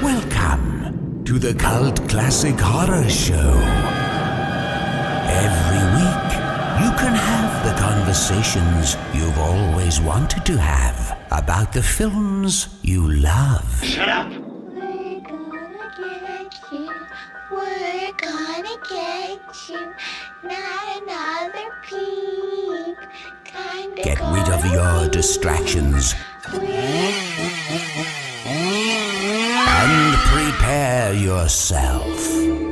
Welcome to the Cult Classic Horror Show. Every week, you can have the conversations you've always wanted to have about the films you love. Shut up! We're gonna get you. Not another peep. Kinda Get rid of your distractions and prepare yourself.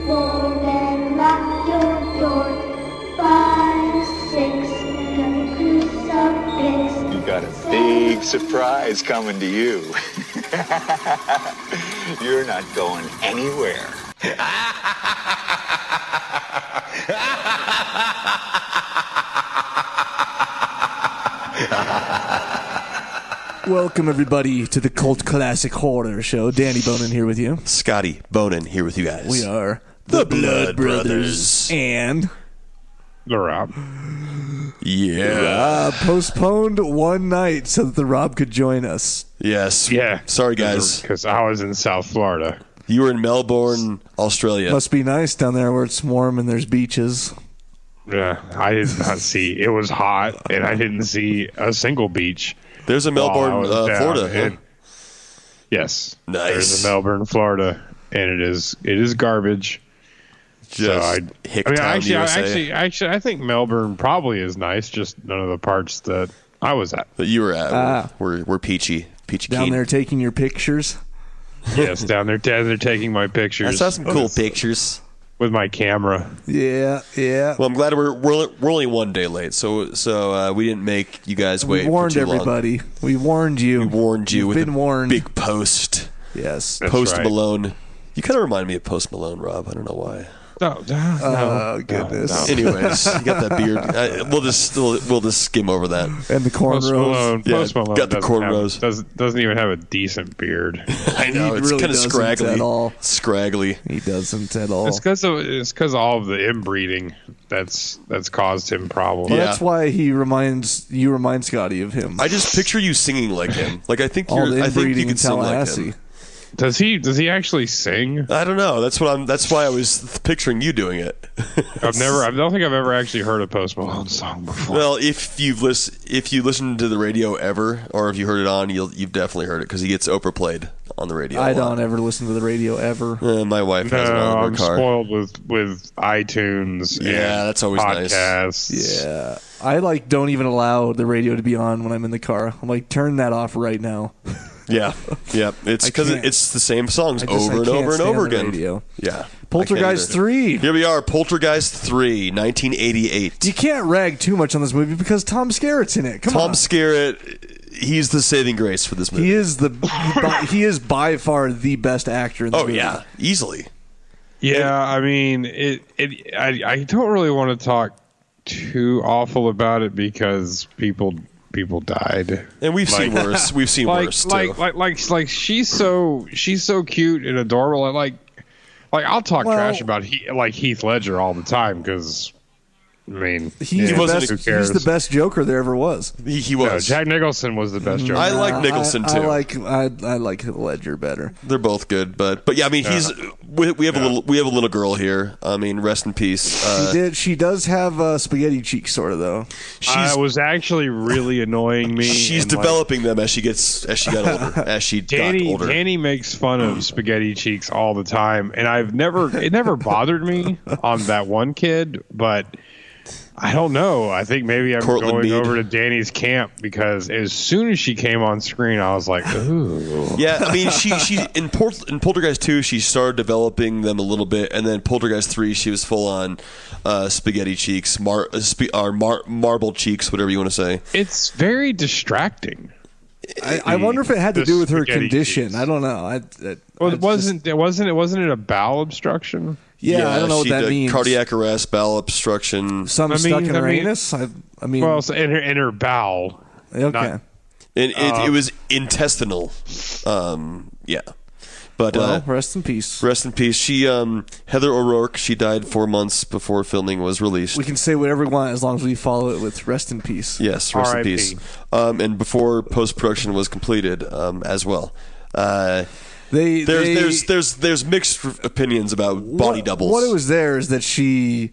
Won't then lock your door. 5, 6, crucifix. You got a big surprise coming to you. You're not going anywhere. Welcome, everybody, to the Cult Classic Horror Show. Danny Bonin here with you. Scotty Bonin here with you guys. We are the Blood Brothers. And the Rob. Yeah. postponed one night so that the Rob could join us. Yes. Yeah. Sorry, guys. Because I was in South Florida. You were in Melbourne, Australia. Must be nice down there where it's warm and there's beaches. Yeah, I did not see. It was hot, and I didn't see a single beach. There's a Melbourne, Florida. Huh? Yes. Nice. There's a Melbourne, Florida, and it is garbage. Just Actually, I think Melbourne probably is nice. Just none of the parts that I was at. That you were at. We're peachy Down keen. there taking your pictures. Yes, down there they're taking my pictures. I saw some cool pictures with my camera. Yeah. Well, I'm glad we're only one day late, so we didn't make you guys wait. We warned for too everybody. Long. We warned you. We warned you. You've with been a warned. Big post. Yes. That's Post right. Malone. You kind of remind me of Post Malone, Rob. I don't know why. No. Oh, goodness. No. Anyways, you got that beard. We'll just skim over that. And the Post cornrows. Malone, Yeah, Post Malone got the doesn't cornrows. doesn't even have a decent beard. I know He it's really kind of doesn't scraggly. at all. Scraggly. He doesn't at all. It's because of all of the inbreeding that's caused him problems. Well, Yeah. that's why you remind Scotty of him. I just picture you singing like him. Like I think all the I think you inbreeding in can sing like Tallahassee. him. Does he actually sing? I don't know. That's why I was picturing you doing it. I don't think I've ever actually heard a Post Malone song before. Well, if you listen to the radio ever, or if you heard it on, you've definitely heard it because he gets Oprah played on the radio. I don't ever listen to the radio ever. My wife has it on I'm in her car. spoiled with iTunes. Yeah, and that's always nice. podcasts. Yeah. I don't even allow the radio to be on when I'm in the car. I'm like, turn that off right now. Yeah. It's because it's the same songs I just- over I and can't over and stand over the again. radio. Yeah. Poltergeist I can't either. 3. Here we are, Poltergeist 3, 1988. You can't rag too much on this movie because Tom Skerritt's in it. Come Tom on. Skerritt, he's the saving grace for this movie. He is by far the best actor in the movie. Yeah, easily. Yeah, I mean, I don't really want to talk too awful about it because people died, And we've seen worse. We've seen worse too. Like she's so cute and adorable. Like I'll talk trash about Heath Ledger all the time because I mean He's the best Joker there ever was. He no, was. Jack Nicholson was the best Joker. I like Nicholson too. I like Ledger better. They're both good, but yeah, I mean, we have a little girl here. I mean, rest in peace. She does have spaghetti cheeks, sort of though. It was actually really annoying me. She's developing them as she got older. Danny makes fun of spaghetti cheeks all the time, and it never bothered me on that one kid, but I don't know. I think maybe I'm Cortland going Mead. over to Danny's camp because as soon as she came on screen, I was like, ooh. Yeah, I mean, she in Poltergeist 2, she started developing them a little bit, and then Poltergeist 3, she was full on spaghetti cheeks, marble cheeks, whatever you want to say. It's very distracting. I wonder if it had to The do with her spaghetti condition. cheeks. I don't know. Wasn't it a bowel obstruction? Yeah, I don't know what she that did means. Cardiac arrest, bowel obstruction. Something stuck in her anus. I mean, Well, so in her bowel. okay. not- It was intestinal. Yeah. But rest in peace. Rest in peace. She, Heather O'Rourke, she died 4 months before filming was released. We can say whatever we want as long as we follow it with rest in peace. Yes, rest in peace. And before post-production was completed as well. There's mixed opinions about body doubles. What it was there is that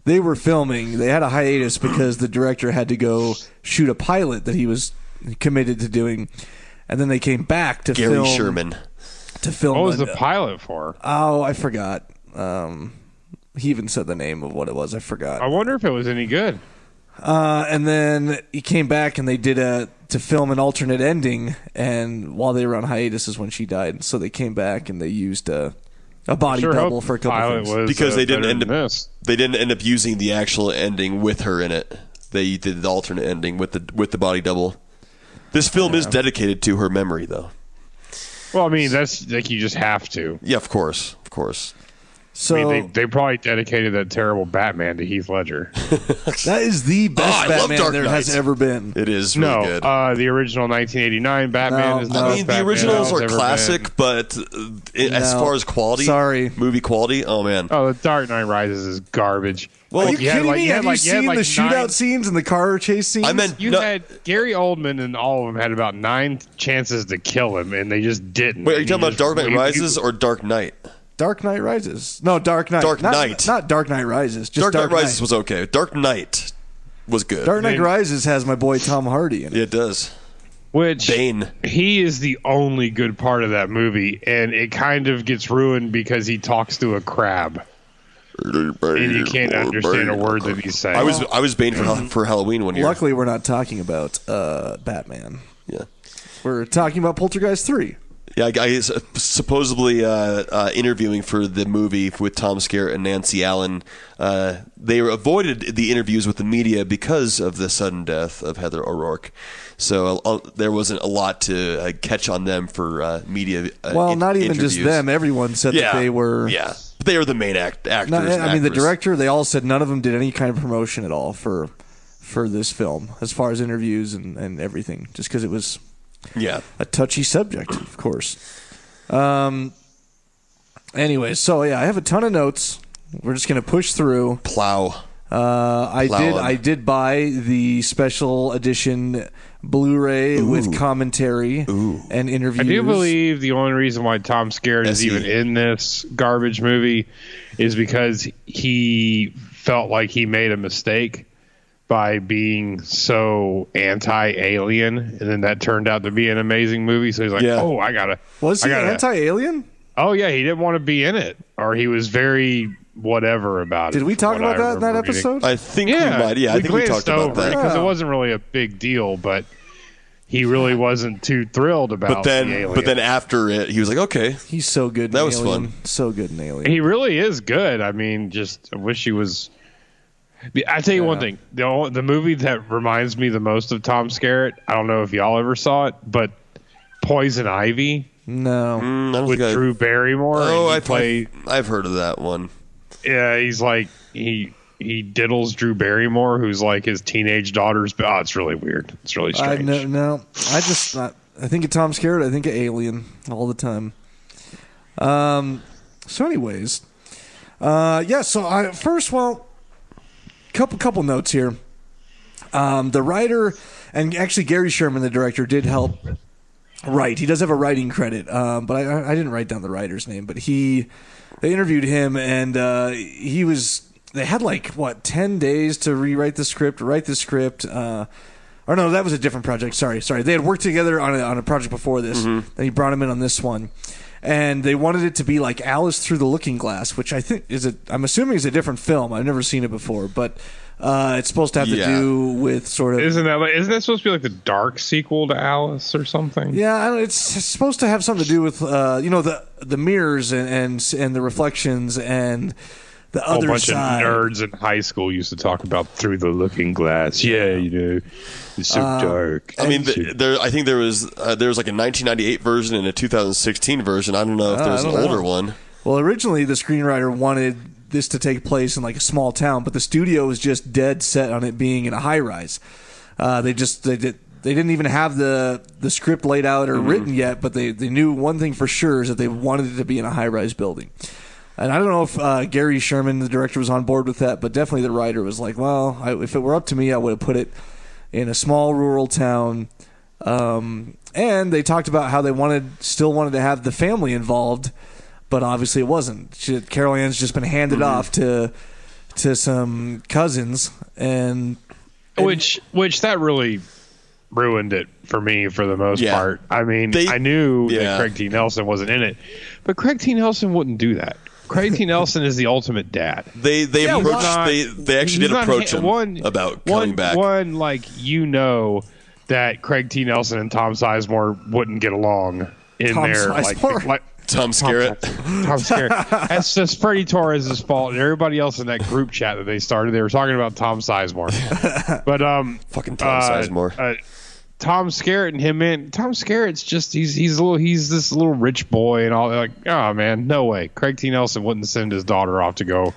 they were filming. They had a hiatus because the director had to go shoot a pilot that he was committed to doing, and then they came back to film. Gary Sherman. To film. What was the pilot for? Oh, I forgot. He even said the name of what it was. I forgot. I wonder if it was any good. And then he came back and they did to film an alternate ending, and while they were on hiatus is when she died. So they came back and they used a body double for a couple of things. Because they didn't end up using the actual ending with her in it. They did the alternate ending with the body double. This film is dedicated to her memory, though. Well, I mean, that's like you just have to. Yeah, of course. So I mean, they probably dedicated that terrible Batman to Heath Ledger. That is the best Batman there has ever been. It is really good. The original 1989 Batman is not. I mean, the originals are classic, but as far as quality, movie quality, oh man. Oh, The Dark Knight Rises is garbage. Well, are you kidding me? Have you seen the shootout scenes and the car chase scenes? I meant you had Gary Oldman, and all of them had about 9 chances to kill him, and they just didn't. Wait, are you talking about Dark Knight Rises or Dark Knight? Dark Knight Rises. No, Dark Knight. Not Dark Knight Rises. Just Dark Knight Rises was okay. Dark Knight was good. Dark Knight Rises has my boy Tom Hardy in it. Yeah, it does. Which Bane. He is the only good part of that movie, and it kind of gets ruined because he talks to a crab. And you can't understand a word that he's saying. I was Bane for Halloween one year. Luckily, we're not talking about Batman. Yeah, we're talking about Poltergeist 3. Yeah, I supposedly interviewing for the movie with Tom Skerritt and Nancy Allen. They avoided the interviews with the media because of the sudden death of Heather O'Rourke. So there wasn't a lot to catch on them for media. Not even interviews. just them. Everyone said that they were. Yeah, but they were the main actors. I mean, the director. They all said none of them did any kind of promotion at all for this film, as far as interviews and everything, just because it was. Yeah, a touchy subject, of course. Anyway, so I have a ton of notes. We're just going to push through. Plow. I did buy the special edition Blu-ray with commentary and interviews. I do believe the only reason why Tom Skerritt is even in this garbage movie is because he felt like he made a mistake by being so anti-alien, and then that turned out to be an amazing movie. So he's like, "Oh, I gotta." Was he anti-alien? Oh yeah, he didn't want to be in it, or he was very whatever about it. Did we talk about that in that episode? I think we might. Yeah, I think we talked about that because it wasn't really a big deal, but he really wasn't too thrilled about. the alien. But then after it, he was like, "Okay, he's so good. That was fun. So good in Alien. He really is good. I mean, just I wish he was. I tell you one thing: the movie that reminds me the most of Tom Skerritt. I don't know if y'all ever saw it, but Poison Ivy. No, with Drew Barrymore. Oh, I've heard of that one. Yeah, he's like he diddles Drew Barrymore, who's like his teenage daughter's. Oh, it's really weird. It's really strange. I think of Tom Skerritt. I think of Alien all the time. So, anyways, So couple notes here. The writer and actually Gary Sherman, the director, did help write. He does have a writing credit, but I didn't write down the writer's name. But they interviewed him, and they had 10 days to write the script. Or no, that was a different project. Sorry. They had worked together on a project before this. Then he brought him in on this one. And they wanted it to be like Alice Through the Looking Glass, which I think I'm assuming is a different film. I've never seen it before, but it's supposed to have to do with sort of. Isn't that supposed to be like the dark sequel to Alice or something? Yeah, it's supposed to have something to do with the mirrors and the reflections and the other bunch side. Of nerds in high school used to talk about Through the Looking Glass. Yeah, it's so dark. I mean, I think there was like a 1998 version and a 2016 version. I don't know if there's an older one. Well, originally the screenwriter wanted this to take place in like a small town, but the studio was just dead set on it being in a high rise. They they didn't even have the script laid out or written yet, but they knew one thing for sure is that they wanted it to be in a high-rise building. And I don't know if Gary Sherman, the director, was on board with that, but definitely the writer was like, well, if it were up to me, I would have put it in a small rural town. And they talked about how they still wanted to have the family involved, but obviously it wasn't. Carol Ann's just been handed off to some cousins, and which that really ruined it for me for the most part. I mean, I knew that Craig T. Nelson wasn't in it, but Craig T. Nelson wouldn't do that. Craig T. Nelson is the ultimate dad. They actually did approach him about coming back. That Craig T. Nelson and Tom Sizemore wouldn't get along in there. Like Tom Skerritt. Tom Skerritt. That's just Freddie Torres' fault, and everybody else in that group chat that they started, they were talking about Tom Sizemore. But fucking Tom Sizemore. Tom Skerritt and him, man. Tom Skerritt's just he's this little rich boy and all. Like, oh man, no way. Craig T. Nelson wouldn't send his daughter off to go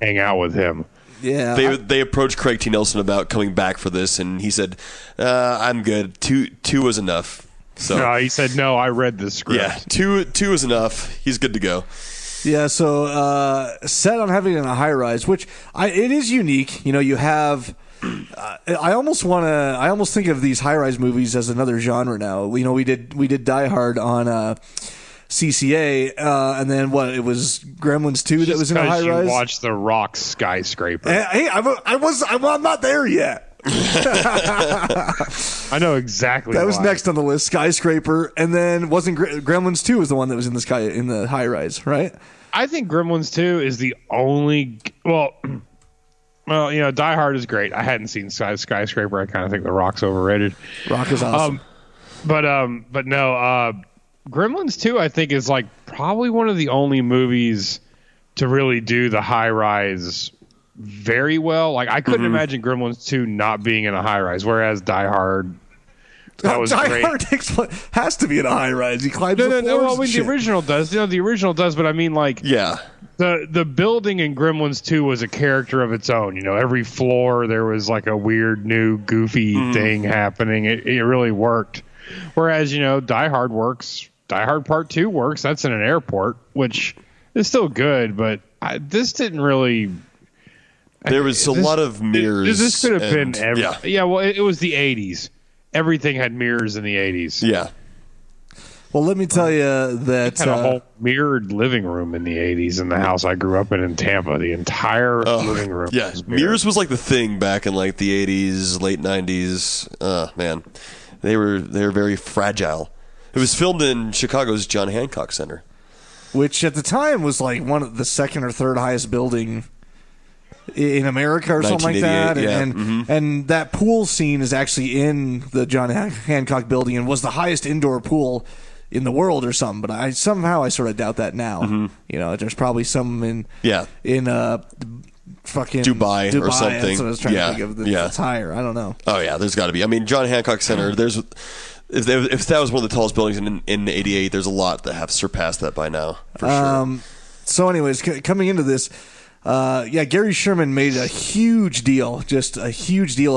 hang out with him. Yeah, they approached Craig T. Nelson about coming back for this, and he said, "I'm good. Two was enough." So no, he said, "No, I read the script. Yeah, two is enough. He's good to go." Yeah, so set on having it in a high rise, which it is unique. You know, you have. I almost think of these high rise movies as another genre now. You know, we did Die Hard on CCA, and then it was Gremlins 2 that was in a high rise. You watched The Rock's Skyscraper. Hey, I'm not there yet. I know exactly. That was next on the list, Skyscraper, and then wasn't Gremlins 2 was the one that was in the high rise, right? I think Gremlins 2 is the only. Well, you know, Die Hard is great. I hadn't seen Skyscraper. I kind of think The Rock's overrated. Rock is awesome. But no, Gremlins 2, I think, is like probably one of the only movies to really do the high rise very well. Like, I couldn't imagine Gremlins 2 not being in a high rise, whereas Die Hard. That was Die great. Hard has to be in a high rise. He climbs the floors. Well, I mean, the original does. You know, the original does, but I mean, like, the building in Gremlins 2 was a character of its own. You know, every floor there was like a weird, new, goofy thing happening. It really worked. Whereas, you know, Die Hard works. Die Hard Part 2 works. That's in an airport, which is still good, but this didn't really. There was a lot of mirrors. This could have been. Well, it was the 80s. Everything had mirrors in the 80s. Yeah. Well, let me tell you that had a whole mirrored living room in the 80s in the house I grew up in Tampa. The entire living room. Yeah, mirrors was like the thing back in like the 80s, late 90s. Man, they were very fragile. It was filmed in Chicago's John Hancock Center, which at the time was like one of the second or third highest building in America or something like that. And that pool scene is actually in the John Hancock building and was the highest indoor pool in the world or something. But I sort of doubt that now. You know, there's probably some in fucking Dubai or something. That's what I was trying to think of. That's higher. I don't know. Oh yeah, there's got to be. I mean, John Hancock Center. There's if that was one of the tallest buildings in '88, there's a lot that have surpassed that by now. For sure. So, anyways, coming into this. Gary Sherman made a huge deal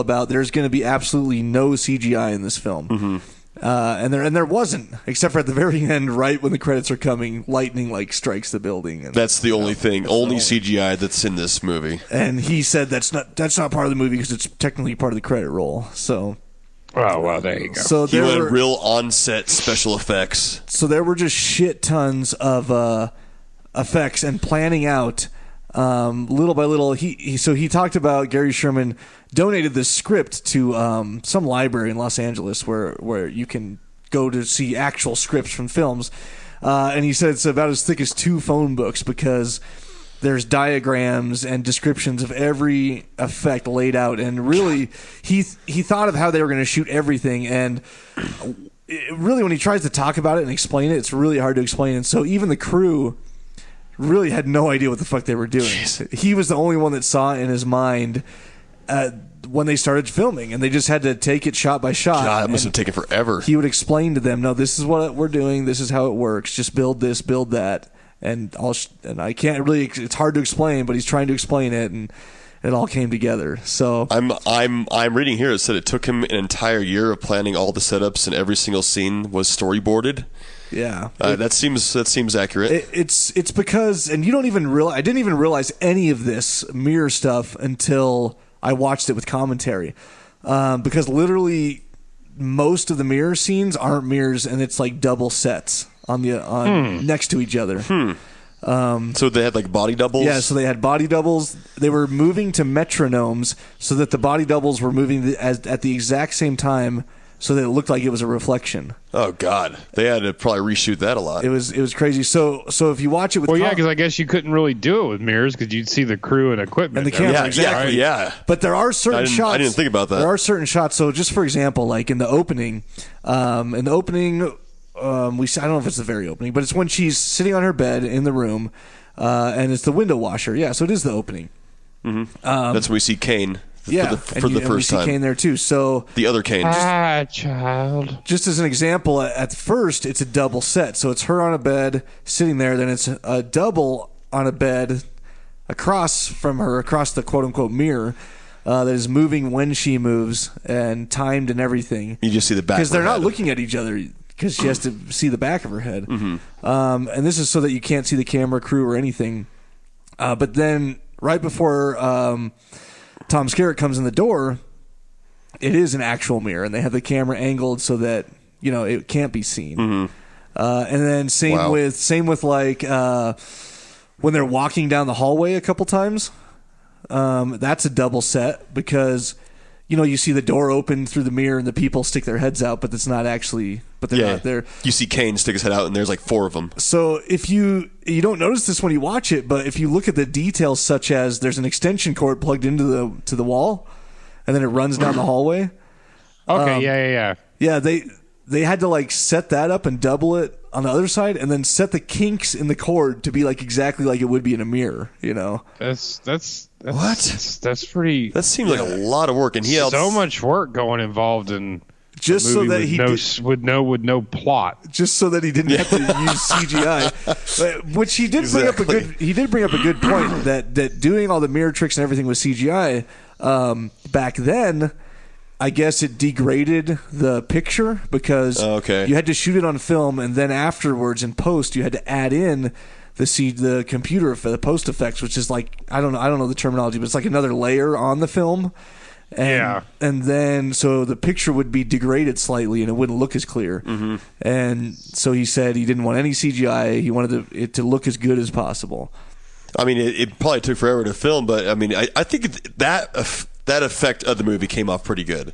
about there's going to be absolutely no CGI in this film. And there wasn't, except for at the very end, right when the credits are coming, lightning like strikes the building. And, that's the only thing, only CGI that's in this movie. And he said that's not part of the movie because it's technically part of the credit roll. So, oh well, there you go. So he wanted real on-set special effects. So there were just shit tons of effects and planning out. Little by little, he talked about Gary Sherman donated this script to some library in Los Angeles where you can go to see actual scripts from films, and he said it's about as thick as 2 phone books because there's diagrams and descriptions of every effect laid out, and really he thought of how they were going to shoot everything, and really when he tries to talk about it and explain it, it's really hard to explain, and so even the crew really had no idea what the fuck they were doing. Jeez. He was the only one that saw it in his mind when they started filming, and they just had to take it shot by shot. God, that must have taken forever. He would explain to them, no, this is what we're doing, this is how it works, just build this, build that, and I can't really, it's hard to explain, but he's trying to explain it, and it all came together. So I'm reading here. It said it took him an entire year of planning all the setups, and every single scene was storyboarded. Yeah, that seems accurate. It's because, and you don't even realize. I didn't even realize any of this mirror stuff until I watched it with commentary, because literally most of the mirror scenes aren't mirrors, and it's like double sets on next to each other. So they had like body doubles? Yeah, so they had body doubles. They were moving to metronomes so that the body doubles were moving at the exact same time, so that it looked like it was a reflection. Oh God, they had to probably reshoot that a lot. It was crazy. So if you watch it with because I guess you couldn't really do it with mirrors because you'd see the crew and equipment and the camera. Yeah, exactly. right? Yeah. But there are certain shots. I didn't think about that. There are certain shots. So just for example, like in the opening, I don't know if it's the very opening, but it's when she's sitting on her bed in the room, and it's the window washer. Yeah, so it is the opening. Mm-hmm. That's when we see Kane. Yeah, for the and first we see time. Kane there too. So the other Kane. Child. Just as an example, at first it's a double set. So it's her on a bed sitting there. Then it's a double on a bed across from her, across the quote unquote mirror. That is moving when she moves and timed and everything. You just see the back because they're of her not head. looking at each other because she has to see the back of her head. Mm-hmm. And this is so that you can't see the camera crew or anything. But then right before Tom Skerritt comes in the door, it is an actual mirror, and they have the camera angled so that it can't be seen. Mm-hmm. And then same with like when they're walking down the hallway a couple times. That's a double set because you see the door open through the mirror and the people stick their heads out, but it's not actually. But they're not there. You see Kane stick his head out, and there's like 4 of them. So if you don't notice this when you watch it, but if you look at the details, such as there's an extension cord plugged into the wall, and then it runs down the hallway. Okay, yeah. They had to like set that up and double it on the other side, and then set the kinks in the cord to be like exactly like it would be in a mirror. That's what? That's pretty. That seems like a lot of work, and he had so much work involved in. Just so that with no plot. Just so that he didn't have to use CGI, which he did bring up a good. He did bring up a good point that doing all the mirror tricks and everything with CGI back then, I guess it degraded the picture because you had to shoot it on film, and then afterwards in post you had to add in the computer the post effects, which is like I don't know the terminology, but it's like another layer on the film. And then so the picture would be degraded slightly and it wouldn't look as clear. Mm-hmm. And so he said he didn't want any CGI. He wanted it to look as good as possible. I mean, it probably took forever to film, but I mean, I think that effect of the movie came off pretty good.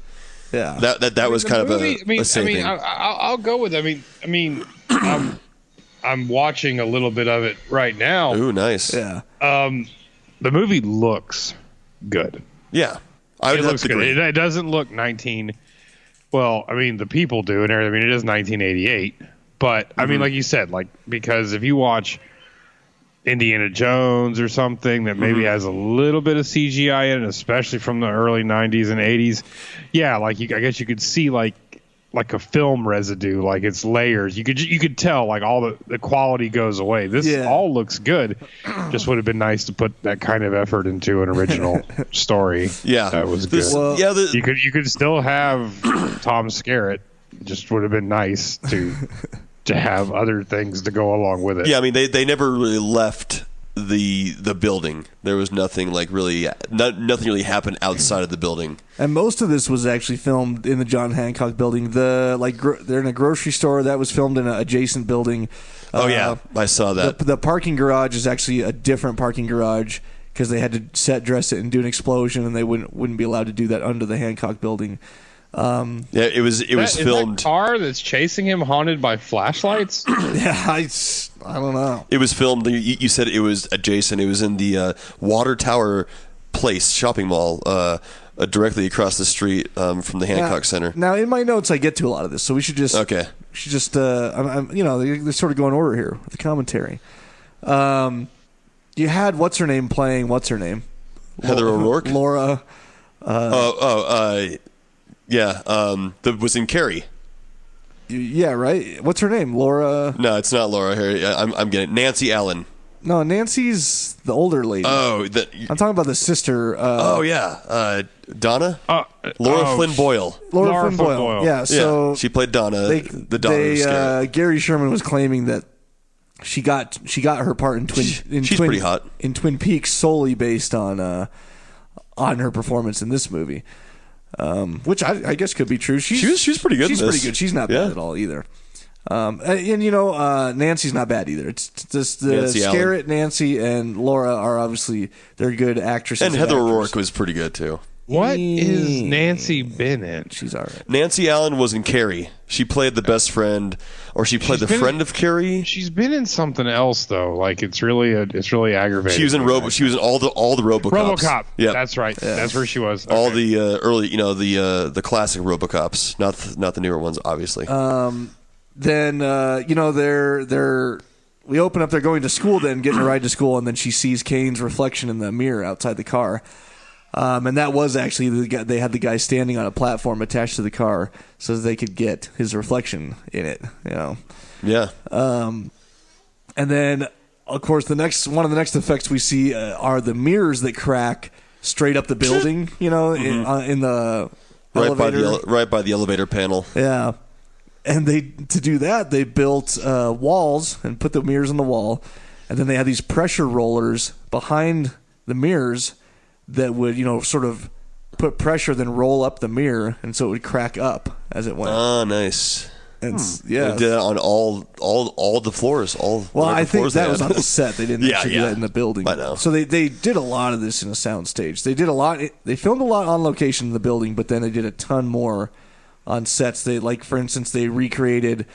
Yeah, that was kind of a same thing. I'll go with. I mean, I'm watching a little bit of it right now. Ooh, nice. Yeah. The movie looks good. Yeah. It looks good. It doesn't look 19. Well, I mean, the people do and everything. I mean, it is 1988. But, I mean, like you said, because if you watch Indiana Jones or something that maybe has a little bit of CGI in it, especially from the early 90s and 80s, yeah, I guess you could see, like a film residue, like it's layers. You could tell like all the quality goes away. This all looks good. Just would have been nice to put that kind of effort into an original story. Yeah, that was good. Well, you could still have Tom Skerritt. Just would have been nice to have other things to go along with it. Yeah, I mean they never really left the building. There was nothing nothing really happened outside of the building. And most of this was actually filmed in the John Hancock building. They're in a grocery store that was filmed in an adjacent building. Yeah, I saw that. The parking garage is actually a different parking garage because they had to set dress it and do an explosion, and they wouldn't be allowed to do that under the Hancock building. Yeah, it was filmed. Is that car that's chasing him haunted by flashlights? Yeah, I don't know. It was filmed. You said it was adjacent. It was in the Water Tower Place shopping mall, directly across the street from the Hancock Center. Now, in my notes, I get to a lot of this, so we should just okay. They sort of go in order here with the commentary. You had what's her name playing what's her name, Heather O'Rourke, Laura. Yeah, that was in Carrie. Yeah, right. What's her name? Laura. No, it's not Laura. I'm getting it. Nancy Allen. No, Nancy's the older lady. Oh, I'm talking about the sister. Donna? Laura Flynn Boyle. Laura Flynn Boyle. Yeah, so she played Donna, the daughter of Scarrett. Gary Sherman was claiming that she got her part in She's pretty hot. In Twin Peaks solely based on her performance in this movie, which I guess could be true. She's pretty good. She's in this. pretty good. She's not bad at all either. Nancy's not bad either. It's just Scarrett, Nancy, and Laura are obviously they're good actresses. And Heather O'Rourke was pretty good too. What is Nancy been in? She's all right. Nancy Allen was in Carrie. She played the best friend, or she played the friend of Carrie. She's been in something else though. Like it's really aggravating. She was in She was in all the RoboCops. RoboCop. Yeah, that's right. Yeah. That's where she was. All the early, the classic RoboCops, not the newer ones, obviously. Then we open up. They're going to school, then getting a ride to school, and then she sees Kane's reflection in the mirror outside the car. And that was actually they had the guy standing on a platform attached to the car so that they could get his reflection in it. Yeah. And then, of course, one of the next effects we see are the mirrors that crack straight up the building. In the elevator, right by the elevator panel. Yeah. And to do that, they built walls and put the mirrors on the wall, and then they had these pressure rollers behind the mirrors that would, sort of put pressure, then roll up the mirror, and so it would crack up as it went. Oh, nice. And yeah, they did that on all the floors. I think that was on the set. They didn't actually do that in the building. I know. So they did a lot of this in a soundstage. They did a lot. They filmed a lot on location in the building, but then they did a ton more on sets. For instance, they recreated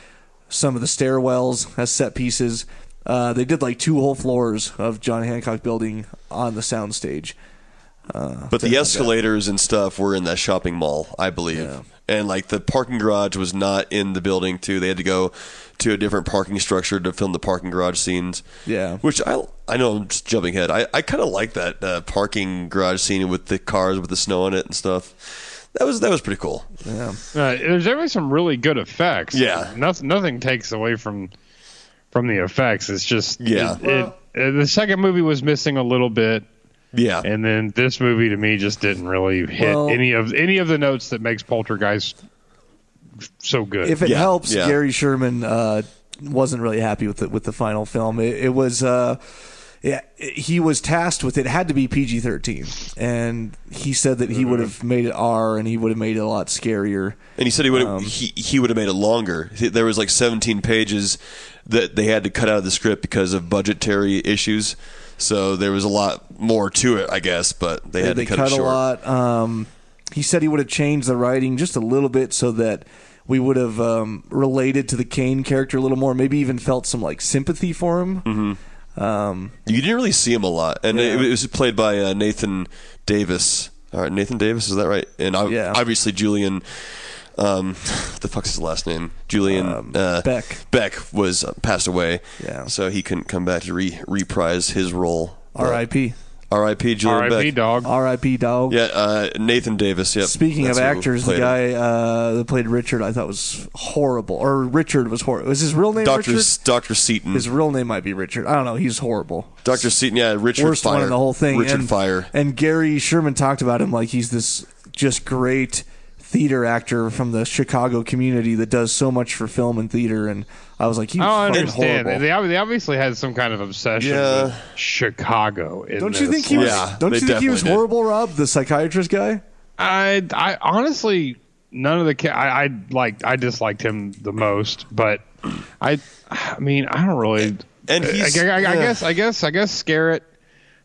some of the stairwells as set pieces. They did 2 whole floors of John Hancock building on the soundstage. But the escalators and stuff were in that shopping mall, I believe. Yeah. And the parking garage was not in the building too. They had to go to a different parking structure to film the parking garage scenes. Yeah. Which I know I'm just jumping ahead. I kind of like that parking garage scene with the cars with the snow on it and stuff. That was pretty cool. Yeah. There's definitely some really good effects. Yeah. Nothing takes away from the effects. It's just the second movie was missing a little bit. Yeah. And then this movie to me just didn't really hit any of the notes that makes Poltergeist so good. If it helps, Gary Sherman wasn't really happy with the final film. It was he was tasked with it had to be PG-13, and he said that he would have made it R, and he would have made it a lot scarier. And he said he would have made it longer. There was 17 pages that they had to cut out of the script because of budgetary issues. So there was a lot more to it, I guess, but they had to cut it short. They cut a lot. He said he would have changed the writing just a little bit so that we would have related to the Kane character a little more, maybe even felt some sympathy for him. Mm-hmm. You didn't really see him a lot, and it was played by Nathan Davis. All right, Nathan Davis, is that right? And obviously Julian. What the fuck's his last name? Julian Beck. Beck was passed away. Yeah. So he couldn't come back to reprise his role. R.I.P. R.I.P. Julian Beck. R.I.P. dog. R.I.P. dog. Yeah. Nathan Davis. Yep. Speaking of actors, the guy that played Richard, I thought was horrible. Or Richard was horrible. Was his real name Richard? Dr. Seaton. His real name might be Richard. I don't know. He's horrible. Dr. Seaton. Yeah. Richard Worst Fire. one in the whole thing. Richard Fire. And Gary Sherman talked about him like he's this just great theater actor from the Chicago community that does so much for film and theater, and I was like, he was I understand. horrible. They obviously had some kind of obsession with Chicago. Don't you think he was? Don't you think he was horrible, Rob, the psychiatrist guy? I honestly, none of the I disliked him the most, but I mean I don't really. And I guess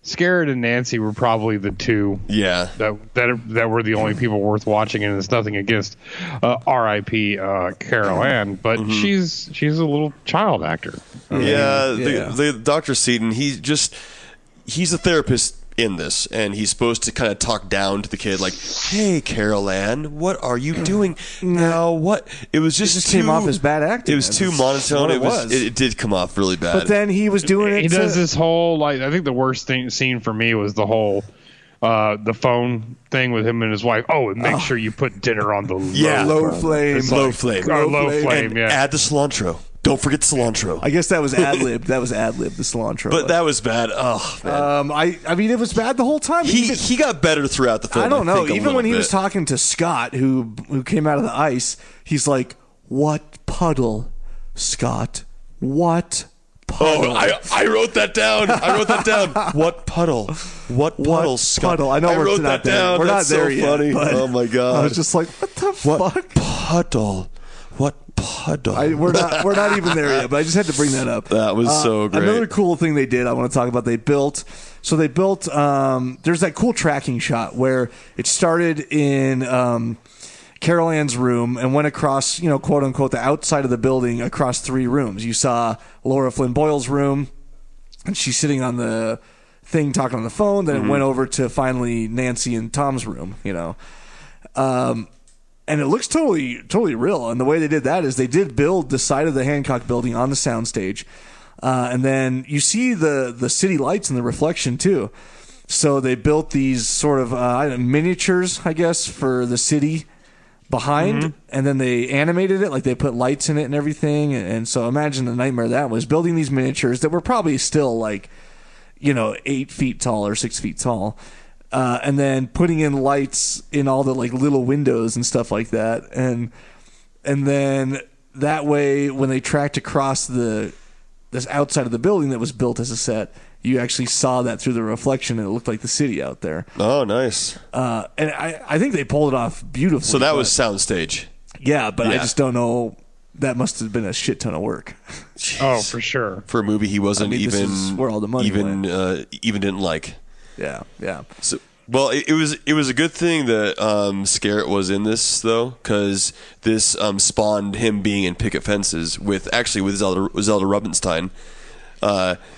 Scarrett and Nancy were probably the two that were the only people worth watching, and it's nothing against R.I.P. Carol Ann, but she's a little child actor. The Dr. Seaton, he's a therapist in this, and he's supposed to kind of talk down to the kid like, hey, Carol Ann, what are you doing now? What? It just came off as bad acting. It was too monotone. It did come off really bad. But then he was doing it. He does this whole I think the worst scene for me was the whole the phone thing with him and his wife. Oh, and make sure you put dinner on the low flame. Low flame. Low flame. And add the cilantro. Don't forget cilantro. I guess that was ad-lib. The cilantro. But that was bad. Oh, man. I mean, it was bad the whole time. He got better throughout the film. I don't know. think, Even when he was talking to Scott, who came out of the ice, he's like, "What puddle, Scott? What puddle?" Oh, I wrote that down. What puddle? What puddle, Scott? Puddle. I know I we're wrote not that there. down. We're That's not there so yet. funny. But oh my god! I was just like, "What the fuck?" Puddle? What puddle? We're not even there yet. But I just had to bring that up. That was so great. Another cool thing they did. I want to talk about. They built. There's that cool tracking shot where it started in Carol Ann's room and went across, quote unquote, the outside of the building across 3 rooms. You saw Laura Flynn Boyle's room, and she's sitting on the thing talking on the phone. Then it went over to finally Nancy and Tom's room. And it looks totally real. And the way they did that is they did build the side of the Hancock building on the soundstage. And then you see the city lights and the reflection too. So they built these sort of miniatures, I guess, for the city behind. And then they animated it, like they put lights in it and everything. And so imagine the nightmare that was, building these miniatures that were probably still like, 8 feet tall or 6 feet tall. And then putting in lights in all the like little windows and stuff like that, and then that way when they tracked across this outside of the building that was built as a set, you actually saw that through the reflection, and it looked like the city out there. Oh, nice. And I think they pulled it off beautifully. So that was soundstage. Yeah, but I just don't know. That must have been a shit ton of work. Jeez. Oh, for sure. For a movie he wasn't this is where all the money even didn't like. Yeah. So, well, it was a good thing that Scarrett was in this though, because this spawned him being in Picket Fences with Zelda Rubinstein.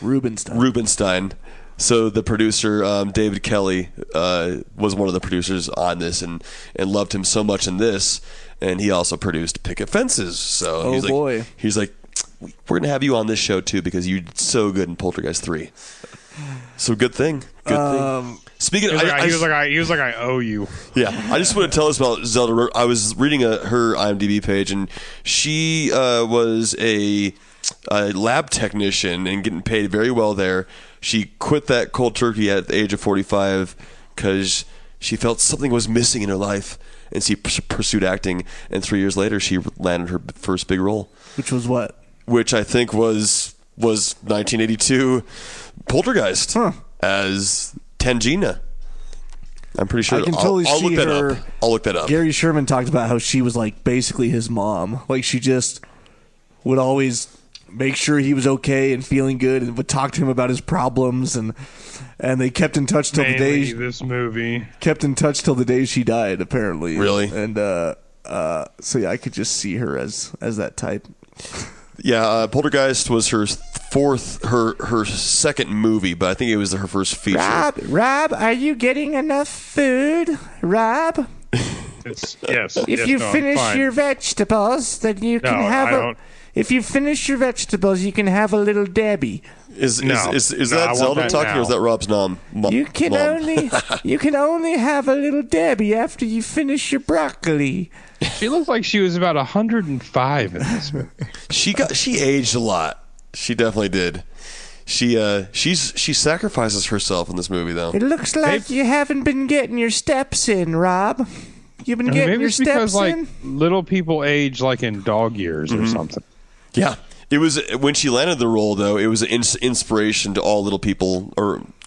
Rubinstein. So the producer David Kelly was one of the producers on this, and loved him so much in this, and he also produced Picket Fences. So he's like, we're gonna have you on this show too because you did so good in Poltergeist 3. So good thing. Speaking of, he was like, I owe you. Yeah, I just want to tell us about Zelda. I was reading her IMDb page, and she was a lab technician and getting paid very well there. She quit that cold turkey at the age of 45 because she felt something was missing in her life, and she pursued acting. And 3 years later, she landed her first big role. Which was what? Which I think was 1982 Poltergeist as Tangina. I'm pretty sure. I can totally I'll see look that her. up. I'll look that up. Gary Sherman talked about how she was like basically his mom. Like she just would always make sure he was okay and feeling good, and would talk to him about his problems, and they kept in touch till the day this movie kept in touch till the day she died. Apparently, really. And so yeah, I could just see her as that type. Yeah, Poltergeist was her second movie, but I think it was her first feature. Rob, are you getting enough food, Rob? Yes. If you finish your vegetables, then you can have If you finish your vegetables, you can have a little Debbie. Is that Zelda talking, or is that Rob's mom? You can only have a little Debbie after you finish your broccoli. She looked like she was about 105 in this movie. She aged a lot. She definitely did. She sacrifices herself in this movie, though. It looks like you haven't been getting your steps in, Rob. You've been getting your steps in. Like little people age like in dog years or something. Yeah. It was when she landed the role, though. It was an inspiration to all little people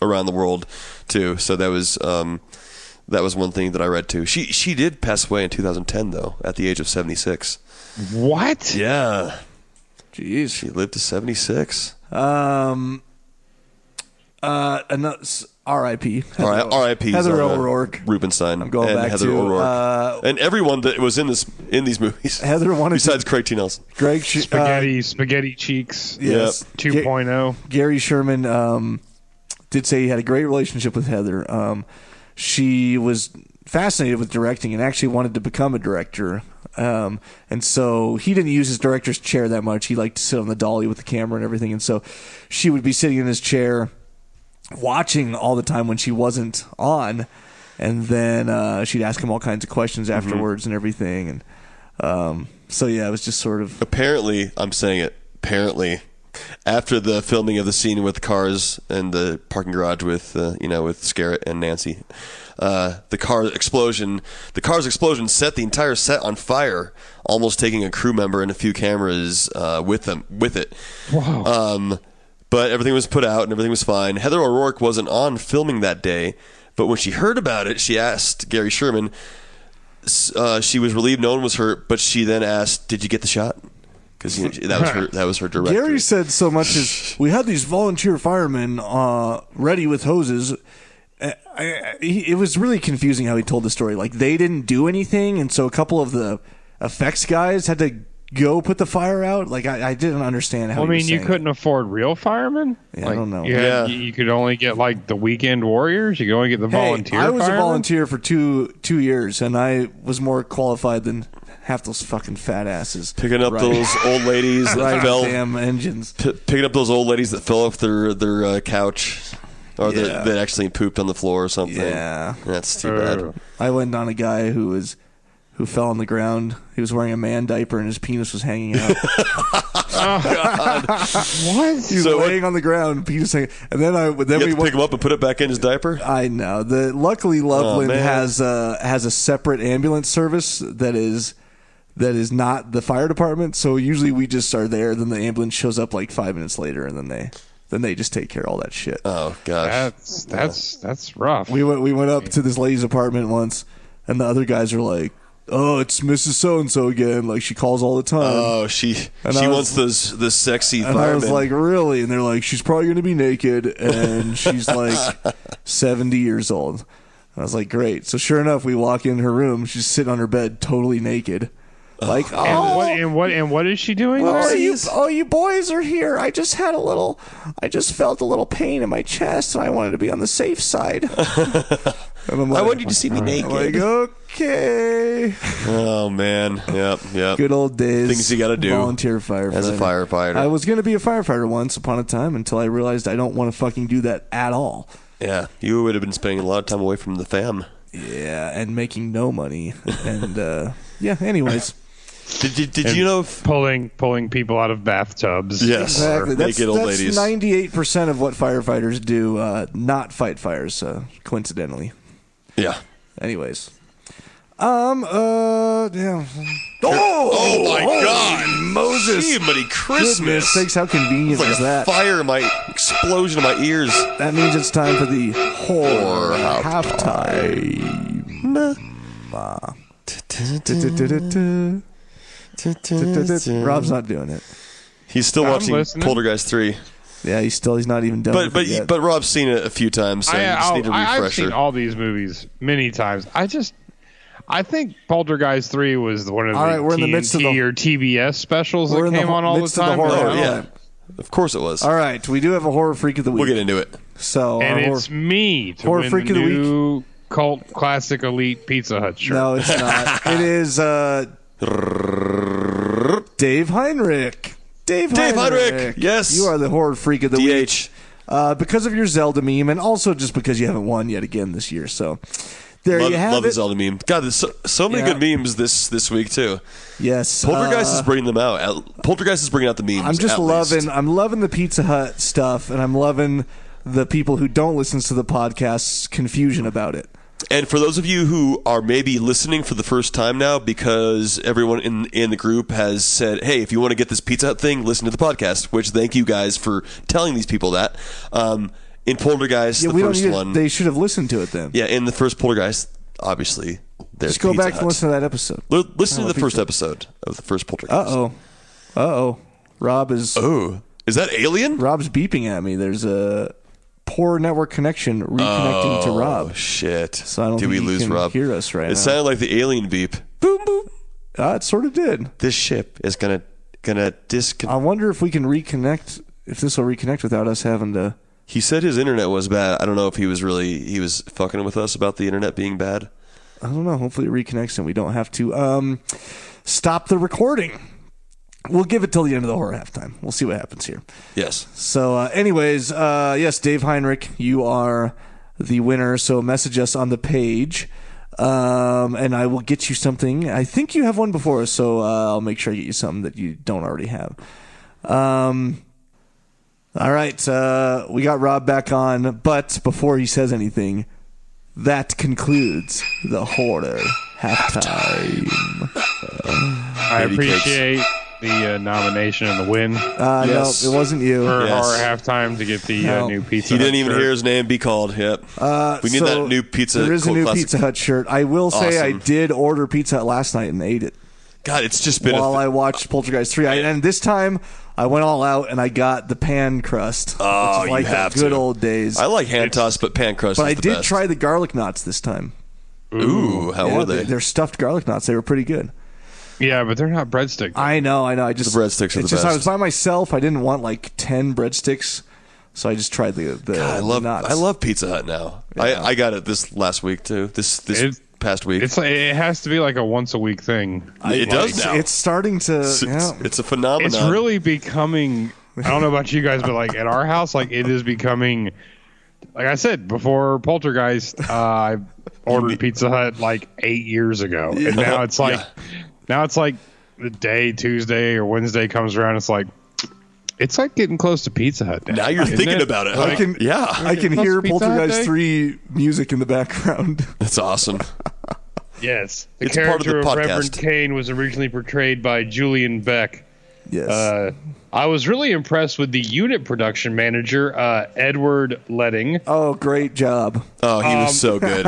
around the world, too. So that was one thing that I read too. She did pass away in 2010, though, at the age of 76. What? Yeah. Jeez. She lived to 76. R.I.P. R.I.P. Heather O'Rourke. Rubinstein. I'm going and back Heather to O'Rourke. And everyone that was in these movies. Heather wanted besides Craig T. Nelson. Spaghetti Cheeks. Yes. 2.0. Gary Sherman did say he had a great relationship with Heather. She was fascinated with directing and actually wanted to become a director. And so he didn't use his director's chair that much. He liked to sit on the dolly with the camera and everything. And so she would be sitting in his chair watching all the time when she wasn't on. And then she'd ask him all kinds of questions afterwards and everything. And so, yeah, it was just sort of... Apparently, I'm saying it apparently, after the filming of the scene with the cars and the parking garage with with Scarrett and Nancy, the car's explosion set the entire set on fire, almost taking a crew member and a few cameras with it. Wow. But everything was put out and everything was fine. Heather O'Rourke wasn't on filming that day, but when she heard about it, she asked Gary Sherman. She was relieved no one was hurt, but she then asked, "Did you get the shot?" Because that was her director. Gary said so much as, we had these volunteer firemen ready with hoses. It was really confusing how he told the story. Like, they didn't do anything, and so a couple of the effects guys had to go put the fire out. Like, I didn't understand how. Well, I mean, you couldn't afford real firemen. Yeah, I don't know. You could only get like the weekend warriors. You could only get the volunteer. I was firemen? a volunteer for two years, and I was more qualified than half those fucking fat asses picking up those old ladies that fell. Damn engines. Picking up those old ladies that fell off their couch. Or that actually pooped on the floor or something. Yeah. That's too bad. I went on a guy who fell on the ground. He was wearing a man diaper and his penis was hanging out. Oh, God. What? He was laying on the ground, penis hanging. And then we pick him up and put it back in his diaper? I know. Luckily, Loveland has a separate ambulance service that is not the fire department. So usually we just are there. Then the ambulance shows up like 5 minutes later, and then they just take care of all that shit. Oh gosh, that's rough. We went up to this lady's apartment once, and the other guys are like, "Oh, it's Mrs. So and So again." Like, she calls all the time. Oh, she wants the sexy fireman. I was like, "Really?" And they're like, "She's probably going to be naked, and she's like 70 years old." I was like, "Great." So sure enough, we walk in her room. She's sitting on her bed, totally naked. Like, and what is she doing? You boys are here. I just felt a little pain in my chest, and I wanted to be on the safe side. And I'm like, I want you to see me naked. I'm like, okay. Oh man, yep. Good old days. Things you got to do. Volunteer firefighter. As a firefighter. I was going to be a firefighter once upon a time until I realized I don't want to fucking do that at all. Yeah, you would have been spending a lot of time away from the fam. Yeah, and making no money. And anyways. Did you know pulling people out of bathtubs? Yes, exactly. Naked old ladies. 98% of what firefighters do, not fight fires, coincidentally. Yeah. Anyways, yeah. Oh my God, Moses! Jiminy Christmas! Goodness sakes, how convenient it's like is that? Fire in my explosion in my ears. That means it's time for the horror halftime. Rob's not doing it. He's still watching listening. Poltergeist 3. Yeah, he's not even done. But Rob's seen it a few times, so you just need a refresher. I've seen all these movies many times. I think Poltergeist 3 was one of the TNT or TBS specials that came on all the time. Yeah, of course it was. All right, we do have a horror freak of the week. We'll get into it. So, and it's me to horror win freak the of the new week. cult classic elite Pizza Hut shirt. No, it's not. It is Dave Heinrich. Dave Heinrich. Yes. You are the horror freak of the week. DH. Because of your Zelda meme, and also just because you haven't won yet again this year. So there you have love it. the Zelda meme. God, there's so many good memes this week too. Yes. Poltergeist is bringing them out. Poltergeist is bringing out the memes. I'm just loving the Pizza Hut stuff, and I'm loving the people who don't listen to the podcast's confusion about it. And for those of you who are maybe listening for the first time now, because everyone in the group has said, hey, if you want to get this Pizza Hut thing, listen to the podcast, which thank you guys for telling these people that. In Poltergeist, the first one... They should have listened to it then. Yeah, in the first Poltergeist, obviously, there's Just go Pizza back Hut. and listen to that episode. Listen to the first episode of the first Poltergeist. Uh-oh. Rob is... Oh, is that Alien? Rob's beeping at me. There's a... poor network connection reconnecting to Rob. Oh shit! So I don't Did we think lose he can Rob? hear us right now. It sounded like the alien beep. Boom boom. It sort of did. This ship is gonna disconnect. I wonder if we can reconnect. If this will reconnect without us having to. He said his internet was bad. I don't know if he was fucking with us about the internet being bad. I don't know. Hopefully it reconnects and we don't have to stop the recording. We'll give it till the end of the horror halftime. We'll see what happens here. Yes. So, anyways, yes, Dave Heinrich, you are the winner. So message us on the page, and I will get you something. I think you have one before, so I'll make sure I get you something that you don't already have. All right, we got Rob back on, but before he says anything, that concludes the horror halftime. I appreciate the nomination and the win Yes. No, it wasn't you. for Yes. horror halftime to get the No. new Pizza He didn't Hut even shirt. hear his name be called. Yep. We need So that new pizza. There is a new classic. Pizza Hut shirt. I will say I Awesome. did order Pizza Hut last night and ate it God, it's just been while I watched Poltergeist 3. And this time I went all out and I got the pan crust. Oh, which is like you have the good to. old days. I like hand toss, but pan crust. but is I the did best. try the garlic knots this time. Ooh, how were they? They're stuffed garlic knots. They were pretty good. Yeah, but they're not breadstick. I know. I just The breadsticks are it's the just I best. was by myself. I didn't want like 10 breadsticks, so I just tried the God, knots. I love Pizza Hut now. Yeah. I got it this last week too. This past week. It's like, it has to be like a once a week thing. It does now. It's starting to. It's a phenomenon. It's really becoming. I don't know about you guys, but like at our house, like it is becoming. Like I said before, Poltergeist, I ordered Pizza Hut like 8 years ago, and now it's like, the day Tuesday or Wednesday comes around, it's like getting close to Pizza Hut. Now you're Isn't thinking it? about it. I Huh? can Yeah, I can Plus hear Pizza Hut Poltergeist Day? 3 music in the background. that's awesome. Yes, the It's part of the character of podcast. Reverend Kane was originally portrayed by Julian Beck. Yes. I was really impressed with the unit production manager, Edward Letting. Oh, great job. Oh, he was so good.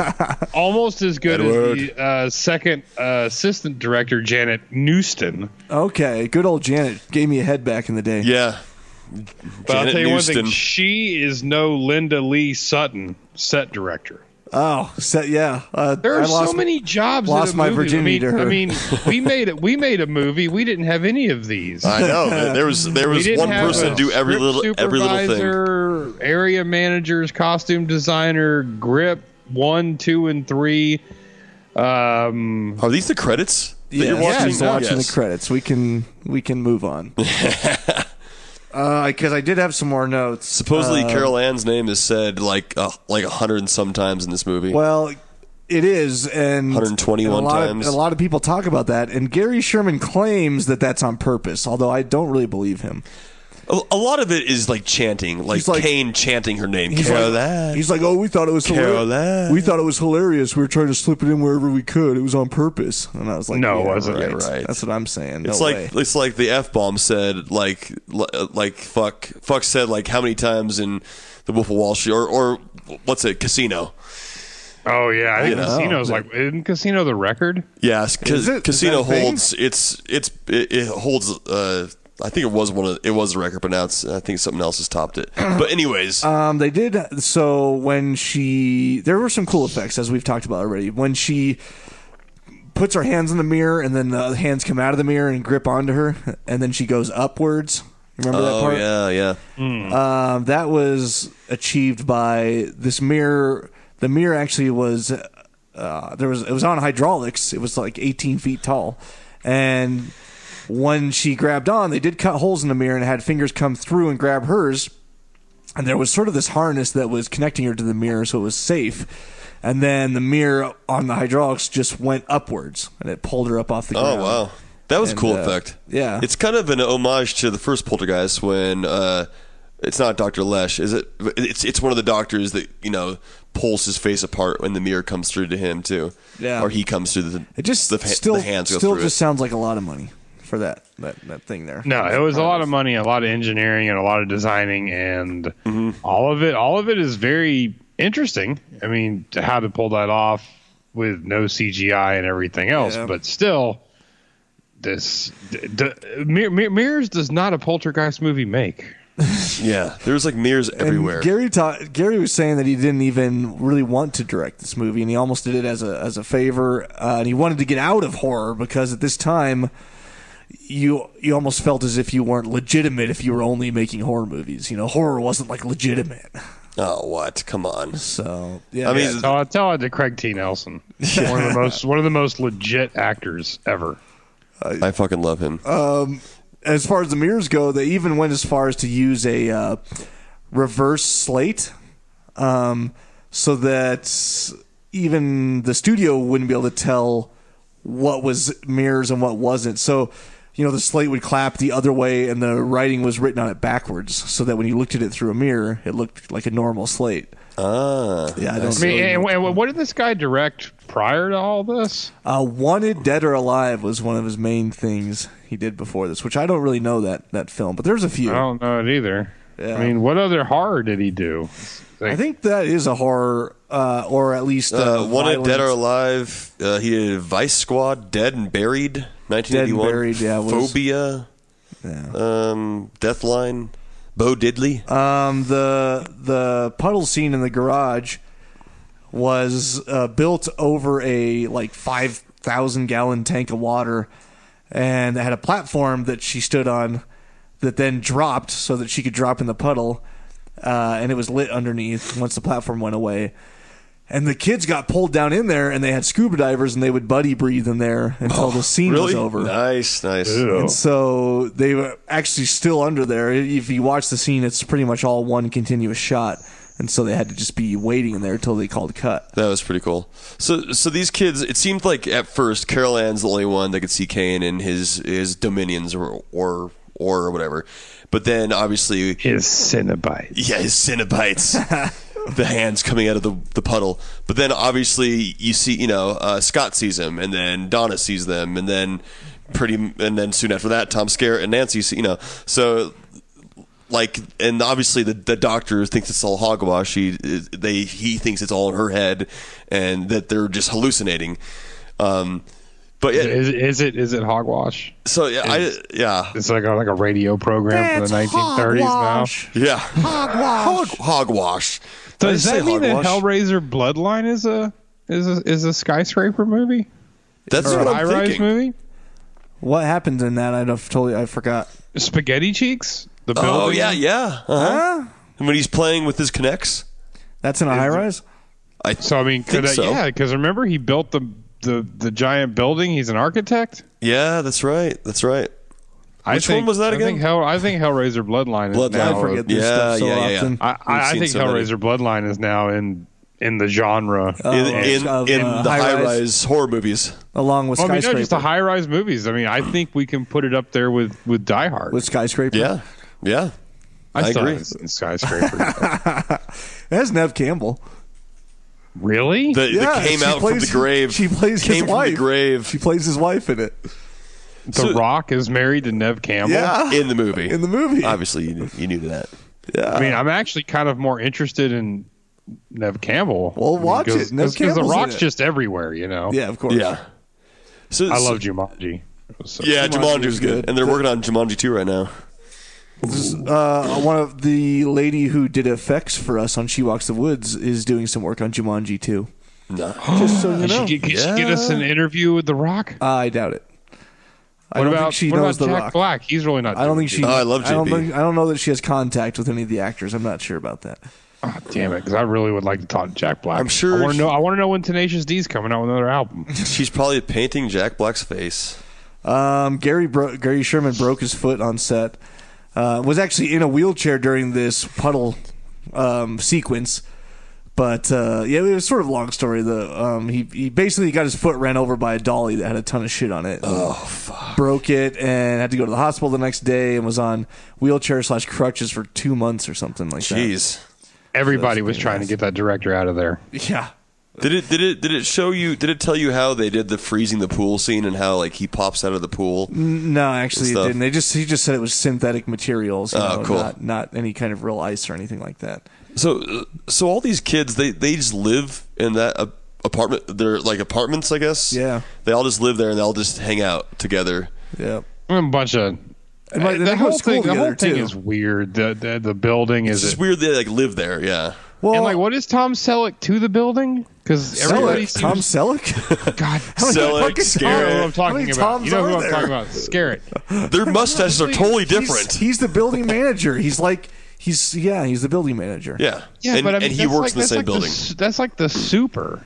Almost as good Edward. as the second assistant director, Janet Newston. Okay, good old Janet gave me a head back in the day. Yeah. But I'll Janet tell you Newston. one thing, she is no Linda Lee Sutton set director. Oh, yeah. There are so many jobs. lost in a my movie. virginity to her. I mean, we made a movie. We didn't have any of these. I know. There was We didn't one have person a do every script little thing. supervisor, area managers, costume designer, grip 1, 2, and 3. Are these the credits that you're watching? She's watching Yes. the credits. We can move on. Because I did have some more notes. Supposedly, Carol Ann's name is said like 100 and some times in this movie. Well, it is, and 121 and a lot times. A lot of people talk about that, and Gary Sherman claims that that's on purpose. Although I don't really believe him. A lot of it is like chanting, like He's like- Kane chanting her name. He's Carol like, Ann. he's like, oh, we thought it was Carol hilarious. Ann. We thought it was hilarious. We were trying to slip it in wherever we could. It was on purpose. And I was like, No, it yeah, wasn't. Right. Yeah, right. That's what I'm saying. It's no like way. it's like the F bomb said like fuck said like how many times in the Wolf of Wall Street or what's it Casino. Oh yeah, I think know. Casino's like isn't Casino the record? Yes, Is it? Casino Is that a thing? holds it holds. I think it was the record, but now I think something else has topped it. But anyways, They did. So when there were some cool effects, as we've talked about already. When she puts her hands in the mirror, and then the hands come out of the mirror and grip onto her, and then she goes upwards. Remember that part? yeah. That was achieved by this mirror. The mirror actually was it was on hydraulics. It was like 18 feet tall, and when she grabbed on, they did cut holes in the mirror and had fingers come through and grab hers. And there was sort of this harness that was connecting her to the mirror, so it was safe. And then the mirror on the hydraulics just went upwards, and it pulled her up off the ground. Oh wow, that was a And, cool effect. yeah. it's kind of an homage to the first Poltergeist when it's not Dr. Lesh, is it? It's one of the doctors that pulls his face apart when the mirror comes through to him too. Yeah. or he comes through the It just the still hands go still through just it. sounds like a lot of money for that thing there. No, it was a lot of money, a lot of engineering, and a lot of designing, and all of it is very interesting. I mean, how to pull that off with no CGI and everything else, Yeah. but still, Mirrors does not a Poltergeist movie make. Yeah, there's like mirrors everywhere. And Gary was saying that he didn't even really want to direct this movie, and he almost did it as a favor. And he wanted to get out of horror because at this time, you almost felt as if you weren't legitimate if you were only making horror movies. Horror wasn't like legitimate. Oh, what? Come on. So yeah, I mean, Tell it to Craig T. Nelson, one of the most legit actors ever. I fucking love him. as far as the mirrors go, they even went as far as to use a reverse slate, so that even the studio wouldn't be able to tell what was mirrors and what wasn't. So the slate would clap the other way and the writing was written on it backwards, so that when you looked at it through a mirror, it looked like a normal slate. Yeah, and what did this guy direct prior to all this? Wanted Dead or Alive was one of his main things he did before this, which I don't really know that film, but there's a few. I don't know it either. Yeah. I mean, what other horror did he do? I think that is a horror, or at least Wanted Dead or Alive. He did Vice Squad, Dead and Buried, 1981. Dead and Buried, yeah. Phobia, Deathline, Bo Diddley. The puddle scene in the garage was built over a 5,000-gallon tank of water, and it had a platform that she stood on that then dropped so that she could drop in the puddle. And it was lit underneath once the platform went away. And the kids got pulled down in there, and they had scuba divers, and they would buddy breathe in there until the scene was over. Nice. Ew. And so they were actually still under there. If you watch the scene, it's pretty much all one continuous shot. And so they had to just be waiting in there until they called cut. That was pretty cool. So these kids, it seemed like at first Carol Ann's the only one that could see Kane and his dominions or whatever. But then obviously his Cenobites. Yeah, his Cenobites. The hands coming out of the puddle. But then obviously you see, Scott sees them, and then Donna sees them, and then soon after that Tom Skerritt and Nancy see, so and obviously the doctor thinks it's all hogwash. He thinks it's all in her head and that they're just hallucinating. But is it hogwash? So it's like a radio program for the 1930s hogwash. now. Yeah, hogwash. Does that mean that Hellraiser Bloodline is a skyscraper movie? That's or what a I'm high-rise thinking. movie. What happened in that? I forgot. Spaghetti Cheeks. The building. Oh yeah. Huh? And when he's playing with his connects, that's in a high rise. Yeah, because remember he built the giant building. He's an architect. Yeah, that's right. Which one was that again? I think Hellraiser Bloodline is now. I forget this stuff so often. I think Hellraiser Bloodline is now in the genre in the high-rise horror movies, along with Skyscraper. Not just the high-rise movies. I mean, I think we can put it up there with Die Hard. With Skyscraper. Yeah. I agree. Skyscraper. It has Nev Campbell. Really? That came out from the grave. She plays his wife. From the grave. She plays his wife in it. The Rock is married to Nev Campbell? Yeah. In the movie. Obviously, you knew that. Yeah. I mean, I'm actually kind of more interested in Nev Campbell. Well, watch it. Because The Rock's just everywhere, Yeah, of course. Yeah. I love Jumanji. Jumanji was good. And they're working on Jumanji 2 right now. One of the lady who did effects for us on She Walks the Woods is doing some work on Jumanji 2. No. Just so you know. Can she get us an interview with The Rock? I doubt it. What about Jack Black? He's really not. I don't think she. I love JP. I don't know that she has contact with any of the actors. I'm not sure about that. Oh, damn it! Because I really would like to talk to Jack Black. I'm sure. I want to know when Tenacious D's coming out with another album. She's probably painting Jack Black's face. Gary Sherman broke his foot on set. Was actually in a wheelchair during this puddle sequence. But it was sort of a long story. He basically got his foot ran over by a dolly that had a ton of shit on it. Oh, fuck. Broke it and had to go to the hospital the next day and was on wheelchair/crutches for 2 months or something like that. Jeez. Everybody was trying to get that director out of there. Yeah. Did it show you? Did it tell you how they did the freezing the pool scene and how he pops out of the pool? No, actually it didn't. He just said it was synthetic materials. Cool. Not any kind of real ice or anything like that. So all these kids, they just live in that apartment. They're like apartments, I guess. Yeah. They all just live there and they all just hang out together. Yeah. A bunch of. The whole thing is weird. The building is. It's just weird they live there. Yeah. Well, and what is Tom Selleck to the building? Because everybody seems... Tom Selleck? God, Selleck, Skerritt. You know who I'm talking about. You know who I'm talking about. Skerritt. Their mustaches are totally different. He's the building manager. He's the building manager. Yeah. Yeah, and he works in the same building. That's like the super.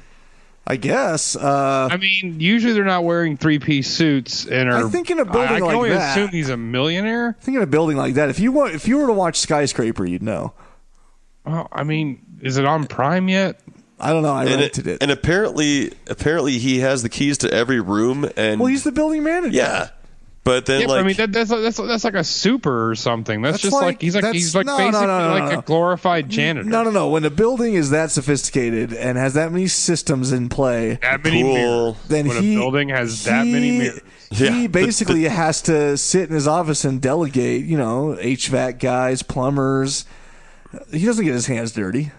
I guess. I mean, usually they're not wearing 3-piece suits and are. I think in a building like that. I can only assume he's a millionaire. I think in a building like that, if you were to watch Skyscraper, you'd know. Well, I mean, is it on Prime yet? I don't know. I rented it. And apparently he has the keys to every room. And well, he's the building manager. Yeah. But then, Yeah, but like, I mean that's like a super or something. That's just like he's basically no. a glorified janitor. No. When a building is that sophisticated and has that many systems in play, That many mirrors. then When a building has that many mirrors. He Yeah, basically has to sit in his office and delegate, HVAC guys, plumbers. He doesn't get his hands dirty.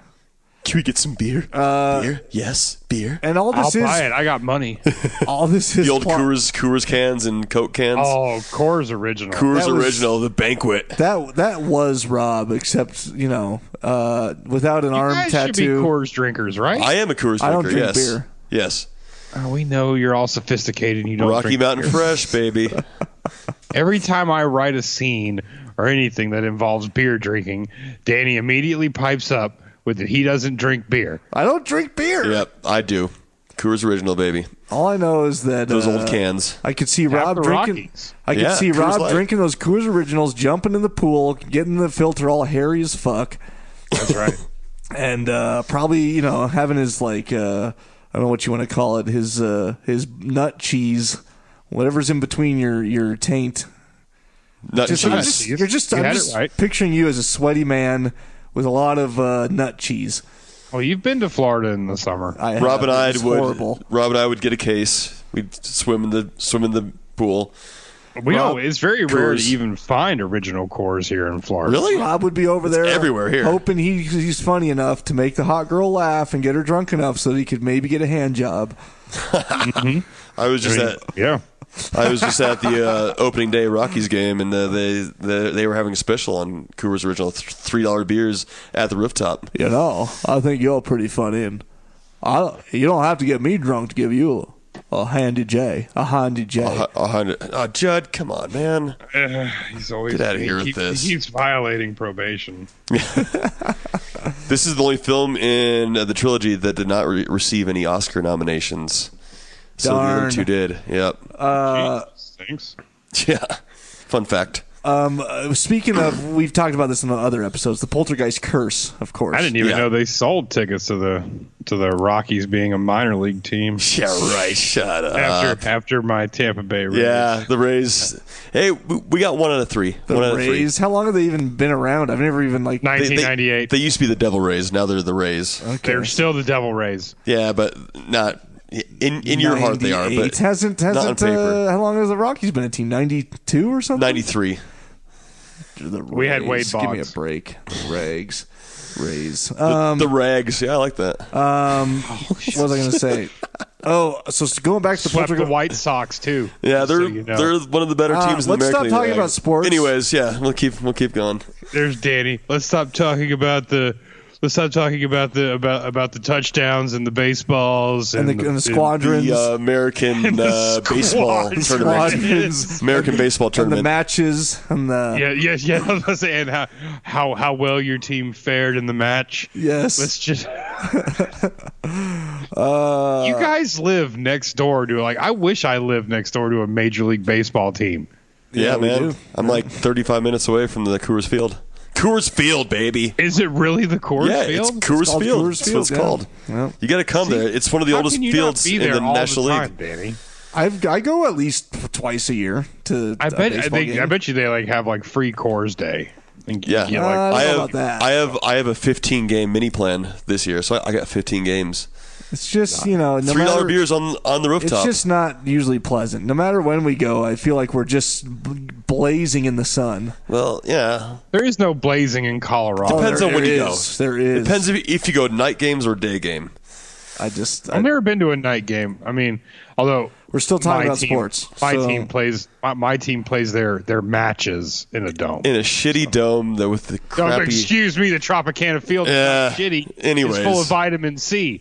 can we get some beer? Beer? Yes, beer. And all I'll this is buy it. I got money. all this is The old plot- Coors cans and Coke cans. Oh, Coors Original. Coors that was- Original, the banquet. That was Rob, except without an You arm guys should be tattoo. Coors drinkers, right? I am a Coors drinker. I don't drink yes. beer. Yes. We know you're all sophisticated and you don't Rocky drink Mountain beer. Fresh, baby. Every time I write a scene or anything that involves beer drinking, Danny immediately pipes up with that he doesn't drink beer. I don't drink beer. Yep, I do. Coors Original, baby. All I know is that Those old cans. I could see Rob the drinking. Rockies. I could Yeah, see Coors Rob Light. drinking those Coors Originals, jumping in the pool, getting the filter all hairy as fuck, That's right. and probably having his I don't know what you want to call it, his nut cheese, whatever's in between your taint. Nut Just, cheese. I'm just, You you're just, I'm had it just right. picturing you as a sweaty man with a lot of nut cheese. Well, you've been to Florida in the summer. Rob and I It's horrible. would get a case. We'd swim in the pool. We Rob, know it's very rare to Coors. even find original Coors here in Florida. Really? Rob would be over there everywhere here. hoping he's funny enough to make the hot girl laugh and get her drunk enough so that he could maybe get a hand job. I was just Yeah. I was just at the opening day Rockies game, and they were having a special on Coors Original, $3 beers at the rooftop. I think you're pretty funny, and you don't have to get me drunk to give you a handy J. Judd, come on, man. He's always Get outta here with this. He's violating probation. This is the only film in the trilogy that did not receive any Oscar nominations. So the other Darn. two did. Yep. Thanks. Yeah. Fun fact. Speaking of, we've talked about this in other episodes. The Poltergeist curse, of course. I didn't even Yeah. know they sold tickets to the Rockies being a minor league team. Yeah, right. Shut up. After my Tampa Bay Rays. Yeah, the Rays. Hey, we got 1 out of 3. The 1 out of 3. Rays. How long have they even been around? I've never even 1998. They used to be the Devil Rays. Now they're the Rays. They're still the Devil Rays. Yeah, but not in your heart. They are. 98 But hasn't not on paper. how long has the Rockies been a team? 92 or something? 93. The We had Wade Rays. Give me a Boggs. break. Rays. The Rags. Yeah, I like that. What was I going to say? So going back to the Swept the Poltergeist. White Sox too. Yeah, just they're so you know. they're one of the better teams in the let's American stop League. talking about sports. Anyways, yeah, we'll keep going. There's Danny. Let's stop talking about the touchdowns and the baseballs And the squadrons. The American baseball squadrons. tournament. Squadrons. American baseball and the tournament. matches and the Yeah. I was gonna say, and how well your team fared in the match. yes. Let's just. You guys live next door to I wish I lived next door to a Major League Baseball team. Yeah, we man. do. I'm like 35 minutes away from the Coors Field. Coors Field, baby. Is it really the Coors Yeah, Field? it's Coors called Field. Coors That's what it's Field, yeah. called. Yeah. You got to come there. It's one of the How oldest can you fields not be in there the all National the League. time, Danny? I go at least twice a year to I a baseball game. bet you they have free Coors Day. And Yeah, you get, I don't know about that. I have a 15 game mini plan this year, so I got 15 games. It's just no $3 matter, beers on the It's rooftop. just not usually pleasant. No matter when we go, I feel like we're just blazing in the sun. Well, yeah. there is no blazing in Colorado. Depends on when you go. There is. Depends if you go night games or day game. I just I've never been to a night game. I mean, although we're still talking my about team- sports. My so- team plays. My team plays their matches in a dome. In a shitty dome that with the Oh, crappy. excuse me, the Tropicana Field is Yeah. not shitty. Anyways. It's full of vitamin C.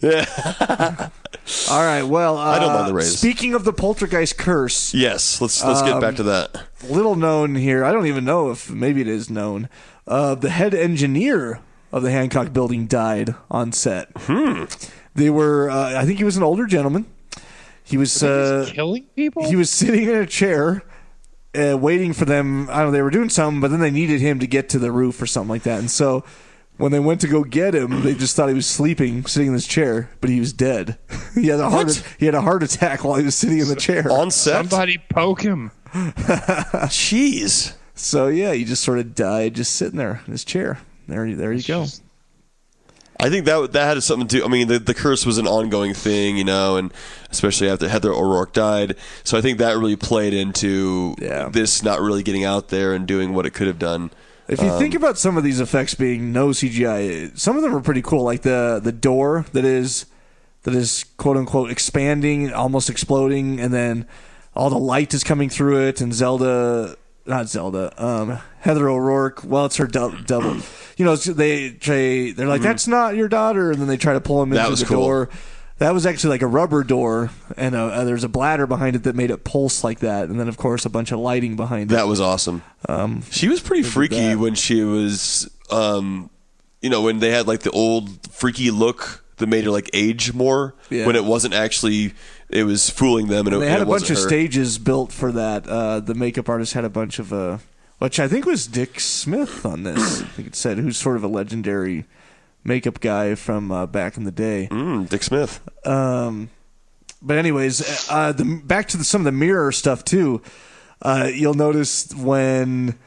All right. Well, I don't mind the Rays. Speaking of the Poltergeist curse, Yes, let's get back to that. little known here. I don't even know if maybe it is known. The head engineer of the Hancock Building died on set. They were. I think he was an older gentleman. He was. Killing people. He was sitting in a chair, waiting for them. I don't know. They were doing something, but then they needed him to get to the roof or something like that. And so, when they went to go get him, they just thought he was sleeping, sitting in this chair, but he was dead. He had a heart attack while he was sitting in the chair. On set? Somebody poke him. Jeez. So yeah, he just sort of died just sitting there in his chair. There you go. I think that had something to. I mean, the curse was an ongoing thing, and especially after Heather O'Rourke died. So I think that really played into this not really getting out there and doing what it could have done. If you think about some of these effects being no CGI, some of them are pretty cool. Like the door that is quote unquote expanding, almost exploding, and then all the light is coming through it, and Heather O'Rourke. Well, it's her double. They're like, that's not your daughter, and then they try to pull him into the door. That was actually like a rubber door, and there's a bladder behind it that made it pulse like that, and then of course a bunch of lighting behind it. That was awesome. She was pretty freaky when she was, when they had like the old freaky look that made her like age more when it wasn't actually. It was fooling them, and they had a bunch of stages built for that. The makeup artist had a bunch of, which I think was Dick Smith on this. I think it said, who's sort of a legendary makeup guy from back in the day. Dick Smith. But anyways, back to some of the mirror stuff too. You'll notice when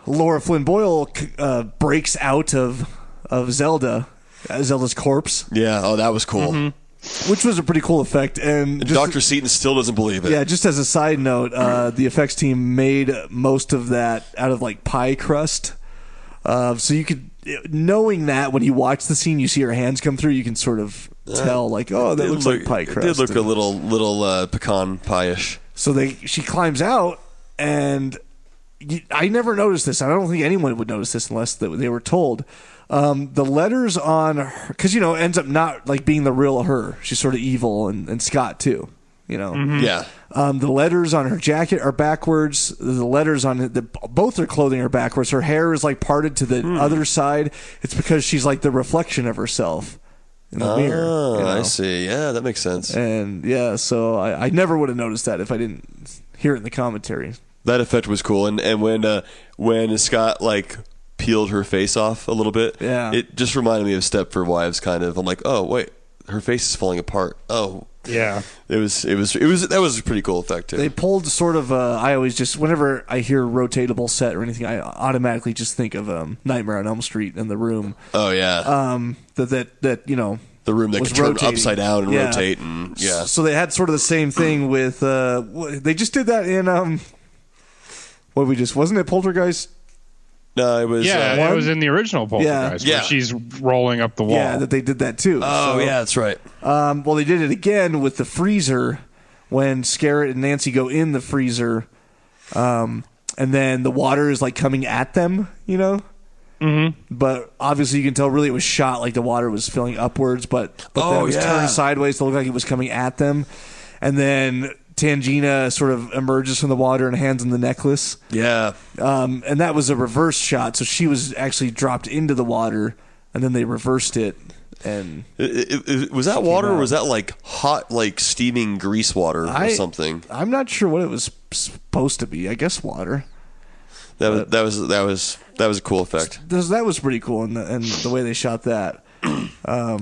Laura Flynn Boyle breaks out of Zelda's corpse. Yeah. Oh, that was cool. Mm-hmm. Which was a pretty cool effect. And Dr. Seaton still doesn't believe it. Yeah, just as a side note, the effects team made most of that out of like pie crust. So you could, knowing that when you watch the scene, you see her hands come through, you can sort of tell like, oh, that looks like pie crust. It did look a little pecan pie-ish. So she climbs out, and I never noticed this. I don't think anyone would notice this unless they were told. The letters on her, because ends up not like being the real her. She's sort of evil, and Scott too. Mm-hmm. Yeah. The letters on her jacket are backwards. The letters on both her clothing are backwards. Her hair is like parted to the other side. It's because she's like the reflection of herself in the mirror. Oh, I see. Yeah, that makes sense. And so I never would have noticed that if I didn't hear it in the commentary. That effect was cool, and when Scott like peeled her face off a little bit, it just reminded me of Stepford Wives. Kind of, I'm like, oh wait, her face is falling apart. Oh yeah, it was that was a pretty cool effect too. They pulled sort of. I always just whenever I hear rotatable set or anything, I automatically just think of Nightmare on Elm Street and The Room. Oh yeah, that the room that could turn upside down and rotate, and So they had sort of the same thing with. They just did that in wasn't it Poltergeist? No, it was. It was in the original Poltergeist where she's rolling up the wall. Yeah, that they did that too. Oh, yeah, that's right. Well, they did it again with the freezer when Scarrett and Nancy go in the freezer, and then the water is like coming at them, Mm-hmm. But obviously, you can tell really it was shot like the water was filling upwards, but then it was turned sideways to look like it was coming at them, and then Tangina sort of emerges from the water and hands him the necklace. Yeah. And that was a reverse shot, so she was actually dropped into the water, and then they reversed it. And was that water, or was that like hot, like steaming grease water or something? I'm not sure what it was supposed to be. I guess water. That was a cool effect. That was pretty cool, and the way they shot that.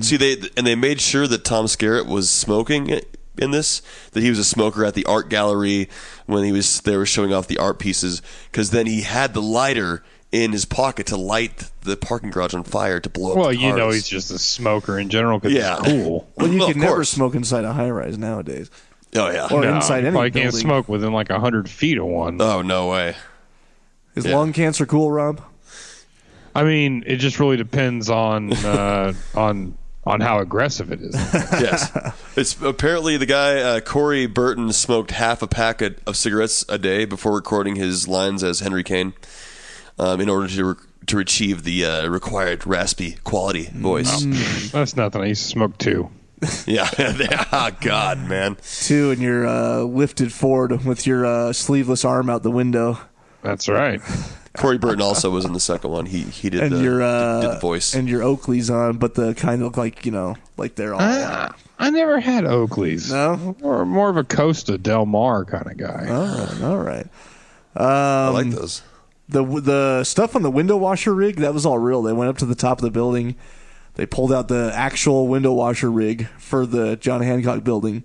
See, they made sure that Tom Skerritt was smoking in this, that he was a smoker at the art gallery when they were showing off the art pieces, because then he had the lighter in his pocket to light the parking garage on fire to blow up the cars. He's just a smoker in general because it's cool. Well, you can never smoke inside a high-rise nowadays. Oh, yeah. Or inside any building. Can't smoke within like 100 feet of one. Oh, no way. Is lung cancer cool, Rob? I mean, it just really depends on how aggressive it is. Yes. It's apparently the guy, Corey Burton, smoked half a pack of cigarettes a day before recording his lines as Henry Kane in order to achieve the required raspy quality voice. That's nothing. I used to smoke two. Yeah. Oh, God, man. Two, and you're lifted forward with your sleeveless arm out the window. That's right. Corey Burton also was in the second one. He did, did the voice. And your Oakley's on, but the kind of look like, like they're all I never had Oakley's. No? Or more of a Costa Del Mar kind of guy. All right. I like those. The stuff on the window washer rig, that was all real. They went up to the top of the building. They pulled out the actual window washer rig for the John Hancock building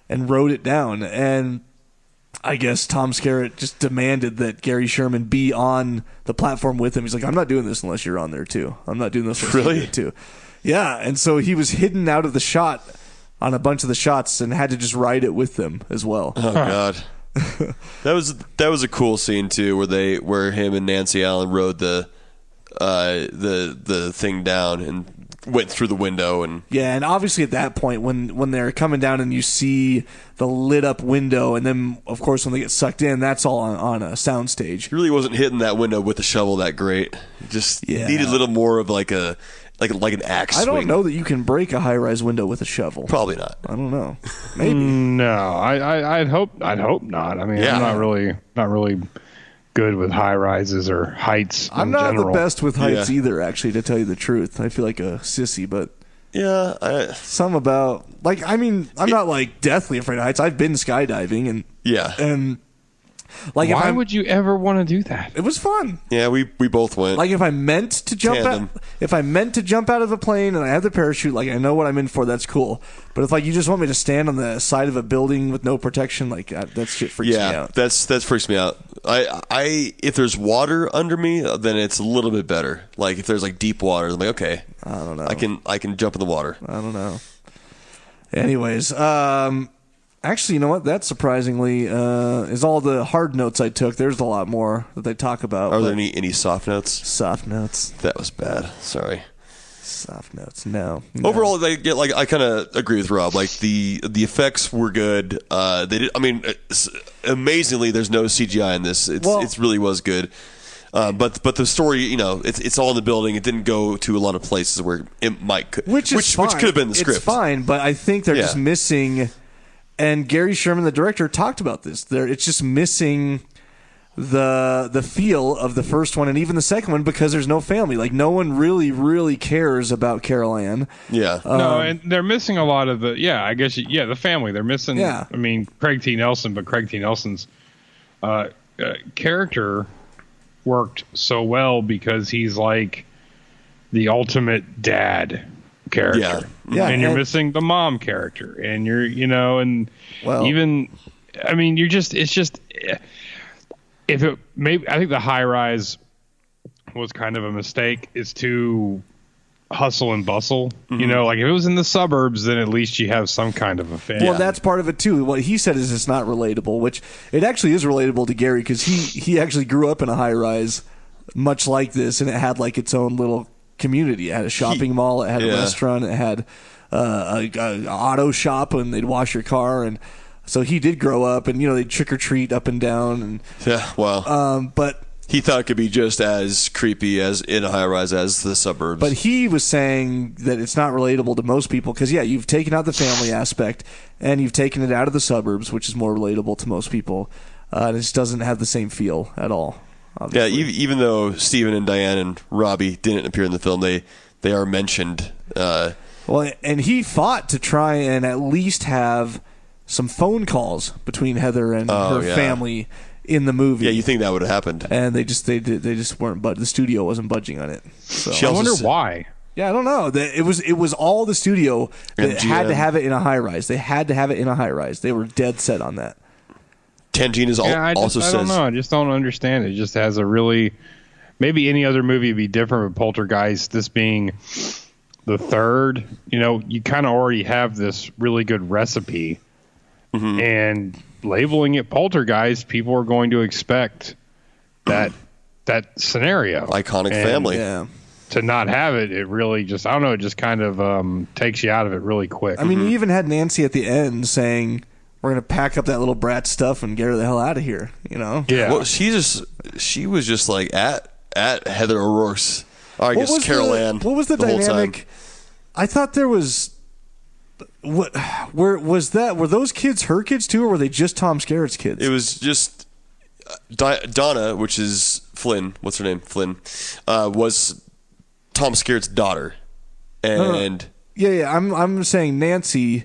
and wrote it down. And I guess Tom Skerritt just demanded that Gary Sherman be on the platform with him. He's like, I'm not doing this unless you're on there too. I'm not doing this unless you're there too. Yeah, and so he was hidden out of the shot on a bunch of the shots and had to just write it with them as well. Oh God. That was a cool scene too, where him and Nancy Allen rode the thing down and went through the window. And yeah, and obviously at that point when they're coming down and you see the lit up window, and then of course when they get sucked in, that's all on a soundstage. He really wasn't hitting that window with the shovel that great. Just needed a little more of like an axe swing. I don't know that you can break a high rise window with a shovel. Probably not. I don't know. Maybe. No, I'd hope not. I mean, I'm not really good with high rises or heights. I'm not general. the best with heights either, actually, to tell you the truth. I feel like a sissy, but some about I'm not like deathly afraid of heights. I've been skydiving and like why would you ever want to do that? It was fun. Yeah, we both went. Like if I meant to jump out of a plane and I have the parachute, like I know what I'm in for, that's cool. But if like you just want me to stand on the side of a building with no protection, like that shit freaks me out. That freaks me out. I if there's water under me, then it's a little bit better. Like if there's like deep water, I'm like, okay, I don't know. I can jump in the water. I don't know. Anyways, actually, you know what? That surprisingly is all the hard notes I took. There's a lot more that they talk about. Are there any soft notes? Soft notes. That was bad. Sorry. Soft notes. No. Overall, I kind of agree with Rob. Like the effects were good. They did. I mean, amazingly, there's no CGI in this. It really was good. But the story, it's all in the building. It didn't go to a lot of places where it might, which could have been the script. It's fine, but I think they're just missing. And Gary Sherman, the director, talked about this. It's just missing the feel of the first one and even the second one because there's no family. Like no one really cares about Carol Ann. Yeah. No, and they're missing a lot of the the family. They're missing. Yeah. I mean, Craig T. Nelson, but Craig T. Nelson's character worked so well because he's like the ultimate dad character. Yeah. And you're missing the mom character, and you're I think the high rise was kind of a mistake. It's too hustle and bustle. Mm-hmm. Like if it was in the suburbs, then at least you have some kind of a family. Well, that's part of it too. What he said is it's not relatable, which it actually is relatable to Gary because he actually grew up in a high rise much like this, and it had like its own little community. It had a shopping mall, it had a restaurant, it had an auto shop, and they'd wash your car, and so he did grow up, and they'd trick or treat up and down, and but he thought it could be just as creepy as in a high rise as the suburbs. But he was saying that it's not relatable to most people because you've taken out the family aspect and you've taken it out of the suburbs, which is more relatable to most people. And it just doesn't have the same feel at all. Obviously. Yeah, even though Steven and Diane and Robbie didn't appear in the film, they are mentioned. Well, and he fought to try and at least have some phone calls between Heather and her family in the movie. Yeah, you think that would have happened? And they just weren't. But the studio wasn't budging on it. So. I wonder why. Yeah, I don't know. It was all the studio that had to have it in a high rise. They had to have it in a high rise. They were dead set on that. Tangina's also says... I don't know. I just don't understand it. It just has a really... Maybe any other movie would be different with Poltergeist. This being the third, you kind of already have this really good recipe. Mm-hmm. And labeling it Poltergeist, people are going to expect that scenario. Iconic family. Yeah. To not have it, it really just... I don't know. It just kind of takes you out of it really quick. I mean, you even had Nancy at the end saying... We're gonna pack up that little brat stuff and get her the hell out of here. Yeah. Well, she was just like at Heather O'Rourke's. I guess Carol Ann. What was the dynamic? I thought there was. Were those kids her kids too, or were they just Tom Skerritt's kids? It was just Donna, which is Flynn. What's her name? Flynn was Tom Skerritt's daughter, and I'm saying Nancy.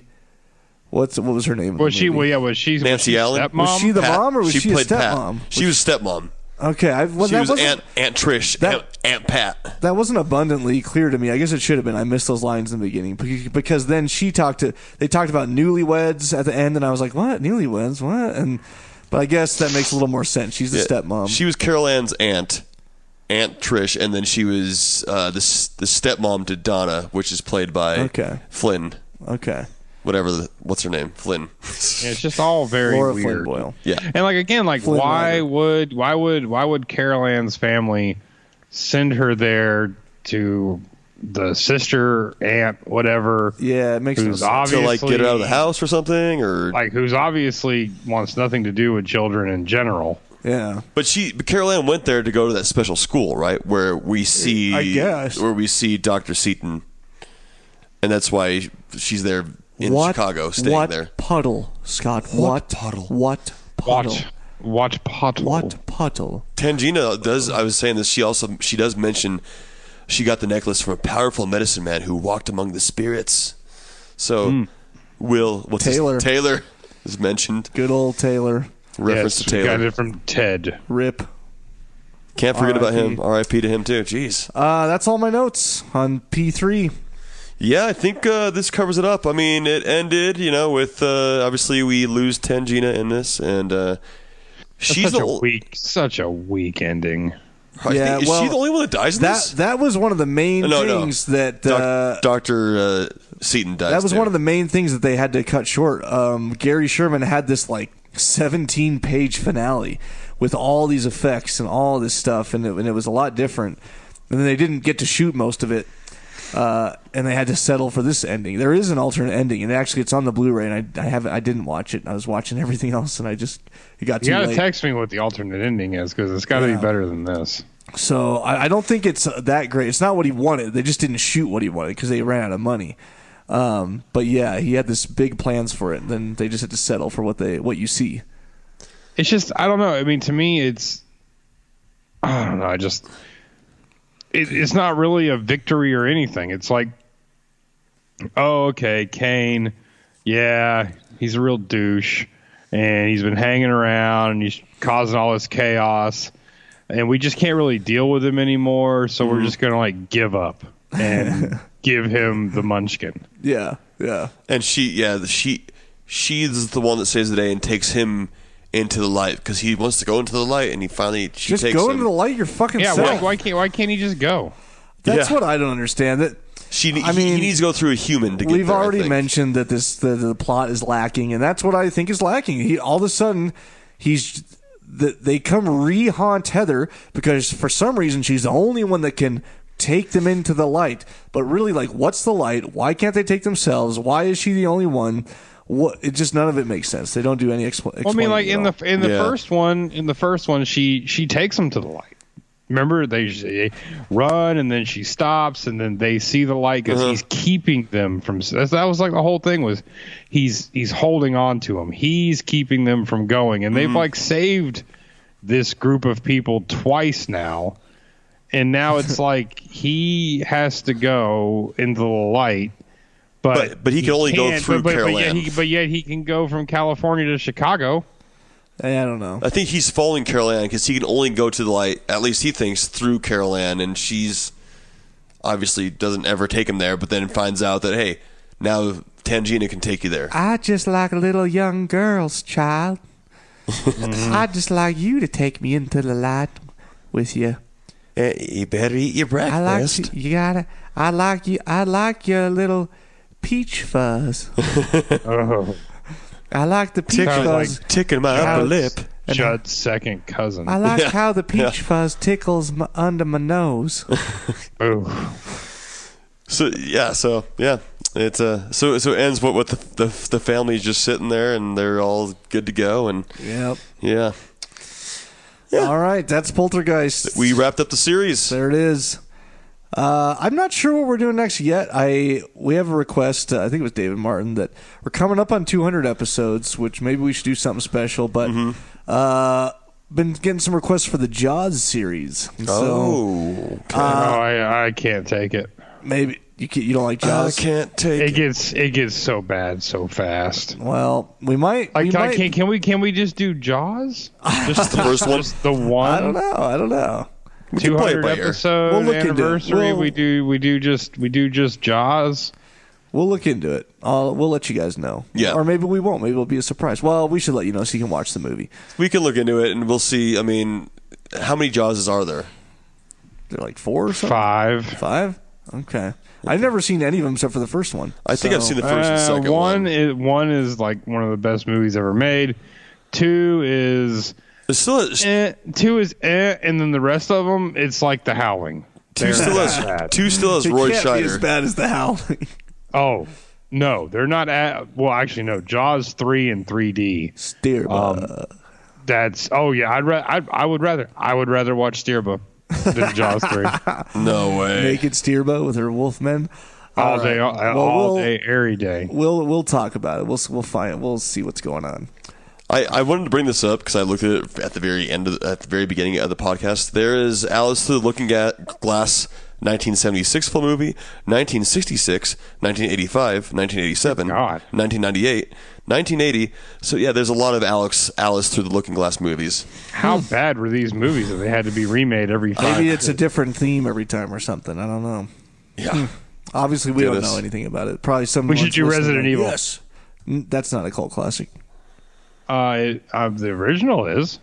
What was her name? Was she Nancy Allen? Stepmom? Was she the mom or was she a stepmom? She was stepmom. Okay, she was Aunt Trish, Aunt Pat. That wasn't abundantly clear to me. I guess it should have been. I missed those lines in the beginning because then they talked about newlyweds at the end, and I was like, what? Newlyweds? What? But I guess that makes a little more sense. She's the stepmom. She was Carol Ann's aunt Trish, and then she was the stepmom to Donna, which is played by Flynn. Okay. What's her name? Flynn. Yeah, it's just all very Laura weird. Flynn Boyle. Yeah. And like again, like Flynn why would Carol Ann's family send her there to the sister, aunt, whatever? Yeah, it makes no sense. To like get her out of the house or something, or like who's obviously wants nothing to do with children in general. Yeah. But Carol Ann went there to go to that special school, right? Where we see Dr. Seaton. And that's why she's there in Chicago, staying there. What puddle, Scott? What puddle? What puddle? What puddle? What puddle? Tangina does. I was saying this. She does mention she got the necklace from a powerful medicine man who walked among the spirits. So, Taylor is mentioned. Good old Taylor. Reference to Taylor. Got it from Ted. Rip. Can't forget about him. R.I.P. to him too. Jeez. That's all my notes on P3. Yeah, I think this covers it up. I mean, it ended, with obviously we lose Tangina in this, and she's such a weak ending. Yeah, is she the only one that dies in this? That was one of the main things that Dr. Seaton dies. That was one of the main things that they had to cut short. Gary Sherman had this 17-page finale with all these effects and all this stuff, and it was a lot different. And then they didn't get to shoot most of it. And they had to settle for this ending. There is an alternate ending, and actually, it's on the Blu-ray. And I didn't watch it. I was watching everything else, and it got too late. You gotta text me what the alternate ending is because it's got to be better than this. So I don't think it's that great. It's not what he wanted. They just didn't shoot what he wanted because they ran out of money. But yeah, he had this big plans for it. And then they just had to settle for what you see. It's just I don't know. I mean, to me, I don't know. It's not really a victory or anything. It's like, oh, okay, Kane, yeah, he's a real douche, and he's been hanging around, and he's causing all this chaos, and we just can't really deal with him anymore, so we're just going to, give up and give him the munchkin. Yeah, yeah. And she's the one that saves the day and takes him into the light because he wants to go into the light, and she takes go him. into the light your fucking self. Why can't he just go? That's what I don't understand. That he needs to go through a human to get there. We've already mentioned that the plot is lacking, and that's what I think is lacking. All of a sudden they come re-haunt Heather because for some reason she's the only one that can take them into the light. But really, what's the light? Why can't they take themselves? Why is she the only one? It just none of it makes sense. They don't do any explanation. Well, I mean, in the first one, she takes them to the light. Remember, they run and then she stops and then they see the light because he's keeping them from. That was the whole thing was he's holding on to them. He's keeping them from going, and they've saved this group of people twice now, and now it's he has to go into the light. But he can only go through Carol Ann. But yet he can go from California to Chicago. I don't know. I think he's following Carol Ann because he can only go to the light, at least he thinks, through Carol Ann. And she's obviously doesn't ever take him there, but then finds out that, hey, now Tangina can take you there. I just like little young girls, child. I'd just like you to take me into the light with you. You better eat your breakfast. I like your little peach fuzz. I like the peach fuzz. Tickling my upper lip. Judd's second cousin. I like how the peach fuzz tickles under my nose. So it's so it ends with the family's just sitting there and they're all good to go and yeah. All right, that's Poltergeist. We wrapped up the series. There it is. I'm not sure what we're doing next yet. We have a request. I think it was David Martin that we're coming up on 200 episodes, which maybe we should do something special. But been getting some requests for the Jaws series. I can't take it. Maybe you don't like Jaws. I can't take it. It gets so bad so fast. Well, we might. Can we just do Jaws? Just the first one. Just the one. I don't know. 200 episode anniversary. We do just Jaws. We'll look into it. We'll let you guys know. Yeah. Or maybe we won't. Maybe it'll be a surprise. Well, we should let you know so you can watch the movie. We can look into it, and we'll see. I mean, how many Jawses are there? They're like 4 or something? 5. 5? Okay. I've never seen any of them except for the first one. I think I've seen the first and second one. One is like one of the best movies ever made. 2 is... There's still 2 is and then the rest of them, it's like The Howling. 2 still has It Roy can't be as Scheider. bad as The Howling. Oh, no, they're not well, actually, no. Jaws 3 and 3D. Steerba. I would rather watch Steerba than Jaws 3. No way. Naked Steerba with her wolfmen. All right. day, all day, every day. We'll talk about it. We'll see what's going on. I wanted to bring this up because I looked at it at the very beginning of the podcast. There is Alice Through the Looking Glass 1976 full movie, 1966, 1985, 1987, God. 1998, 1980. So yeah, there's a lot of Alice Through the Looking Glass movies. How bad were these movies that they had to be remade every time? Maybe it's a different theme every time or something. I don't know. Yeah. Obviously, we don't Goodness. know anything about it. Probably some. We should do Resident Evil. Yes. That's not a cult classic. The original is.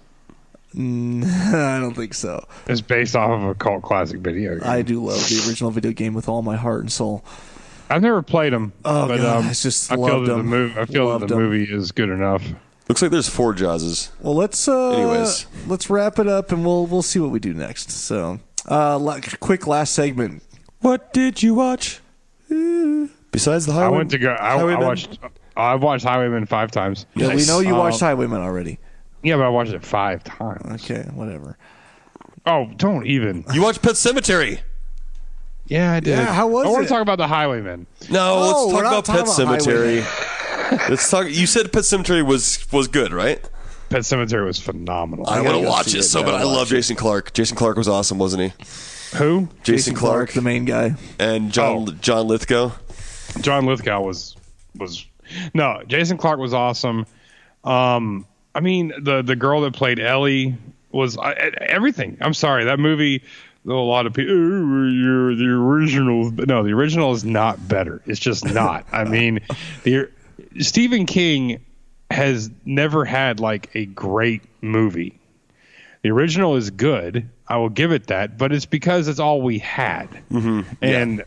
I don't think so. It's based off of a cult classic video game. I do love the original video game with all my heart and soul. I've never played them. Oh, but, God, I just I feel loved that them. I feel that Loved the them. movie is good enough. Looks like there's 4 Jawses. Well, let's wrap it up and we'll see what we do next. So, quick last segment. What did you watch? Besides the Highway. I went to go. I've watched Highwayman 5 times. Yeah, we know you watched Highwaymen already. Yeah, but I watched it 5 times. Okay, whatever. Oh, don't even. You watched Pet Cemetery. Yeah, I did. Yeah, how was I want it? to talk about the Highwaymen. No, Oh, let's we're talk not about talking Pet about Cemetery. Let's talk. You said Pet Cemetery was good, right? Pet Cemetery was phenomenal. I want gotta to go watch see it it. so bad. Gotta I love watch it. Jason Clarke. Jason Clarke was awesome, wasn't he? Who? Jason Clarke, the main guy. and John Lithgow. John Lithgow was no. Jason Clarke was awesome. I mean, the girl that played Ellie was everything. I'm sorry, that movie. A lot of people, you're the original. No, the original is not better. It's just not. I mean, Stephen King has never had like a great movie. The original is good. I will give it that, but it's because it's all we had, and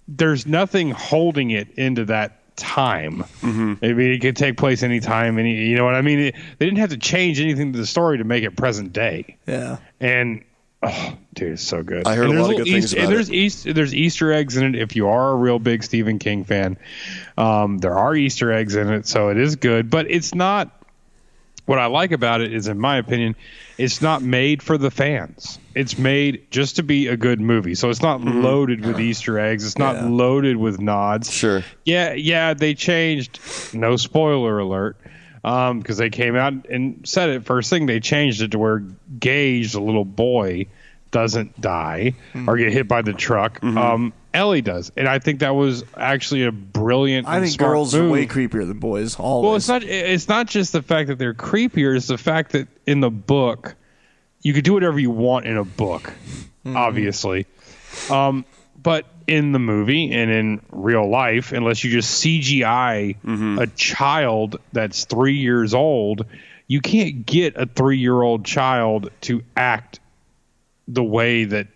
there's nothing holding it into that time. I mean, it could take place anytime, you know what I mean? They didn't have to change anything to the story to make it present day. Yeah. And oh, dude, it's so good. I heard a lot of good things about it. There's Easter eggs in it. If you are a real big Stephen King fan, there are Easter eggs in it, so it is good. But it's not. What I like about it is, in my opinion, it's not made for the fans. It's made just to be a good movie. So it's not loaded with Easter eggs. It's not loaded with nods. Sure. Yeah, they changed. No spoiler alert. Because they came out and said it first thing. They changed it to where Gage, the little boy, doesn't die or get hit by the truck. Ellie does, and I think that was actually a brilliant. I think smart girls move. are way creepier than boys. Always. Well, it's not just the fact that they're creepier. It's the fact that in the book, you could do whatever you want in a book, obviously. But in the movie and in real life, unless you just CGI a child that's 3 years old, you can't get a 3-year-old child to act the way that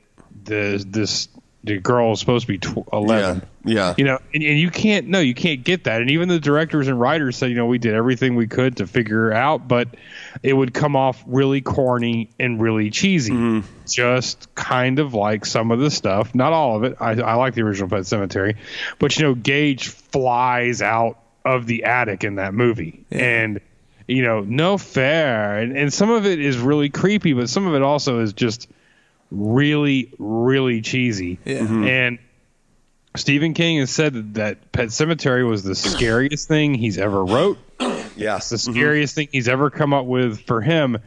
the girl is supposed to be 11. Yeah. You know, and you can't get that. And even the directors and writers said, we did everything we could to figure it out, but it would come off really corny and really cheesy. Just kind of like some of the stuff, not all of it. I like the original Pet Cemetery, but Gage flies out of the attic in that movie and no fair. And some of it is really creepy, but some of it also is just really, really cheesy. And Stephen King has said that Pet Cemetery was the scariest thing he's ever wrote. Yes. The scariest thing he's ever come up with for him.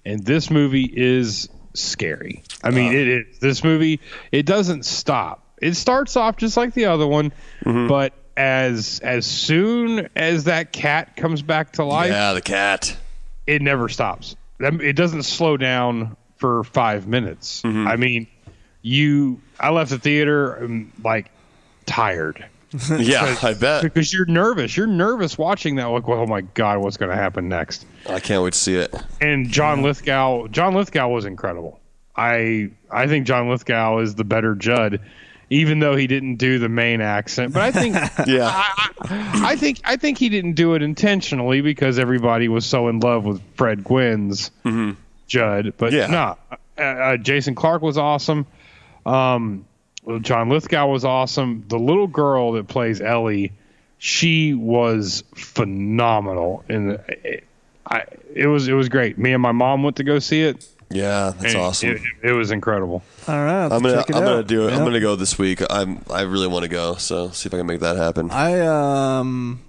And this movie is scary. I mean, it is. This movie, it doesn't stop. It starts off just like the other one, but as soon as that cat comes back to life, the cat, it never stops. It doesn't slow down for 5 minutes. I mean, I left the theater like tired. Yeah, I bet. Because you're nervous. You're nervous watching that. Like, oh my God, what's going to happen next? I can't wait to see it. And John Lithgow was incredible. I think John Lithgow is the better Judd, even though he didn't do the main accent. But I think, I think he didn't do it intentionally because everybody was so in love with Fred Gwynn's Judd. But Jason Clarke was awesome. John Lithgow was awesome. The little girl that plays Ellie, she was phenomenal, and it was great. Me and my mom went to go see it. Yeah, that's awesome. It was incredible. All right, I'm gonna do it. Yep. I'm gonna go this week. I really want to go. So see if I can make that happen. I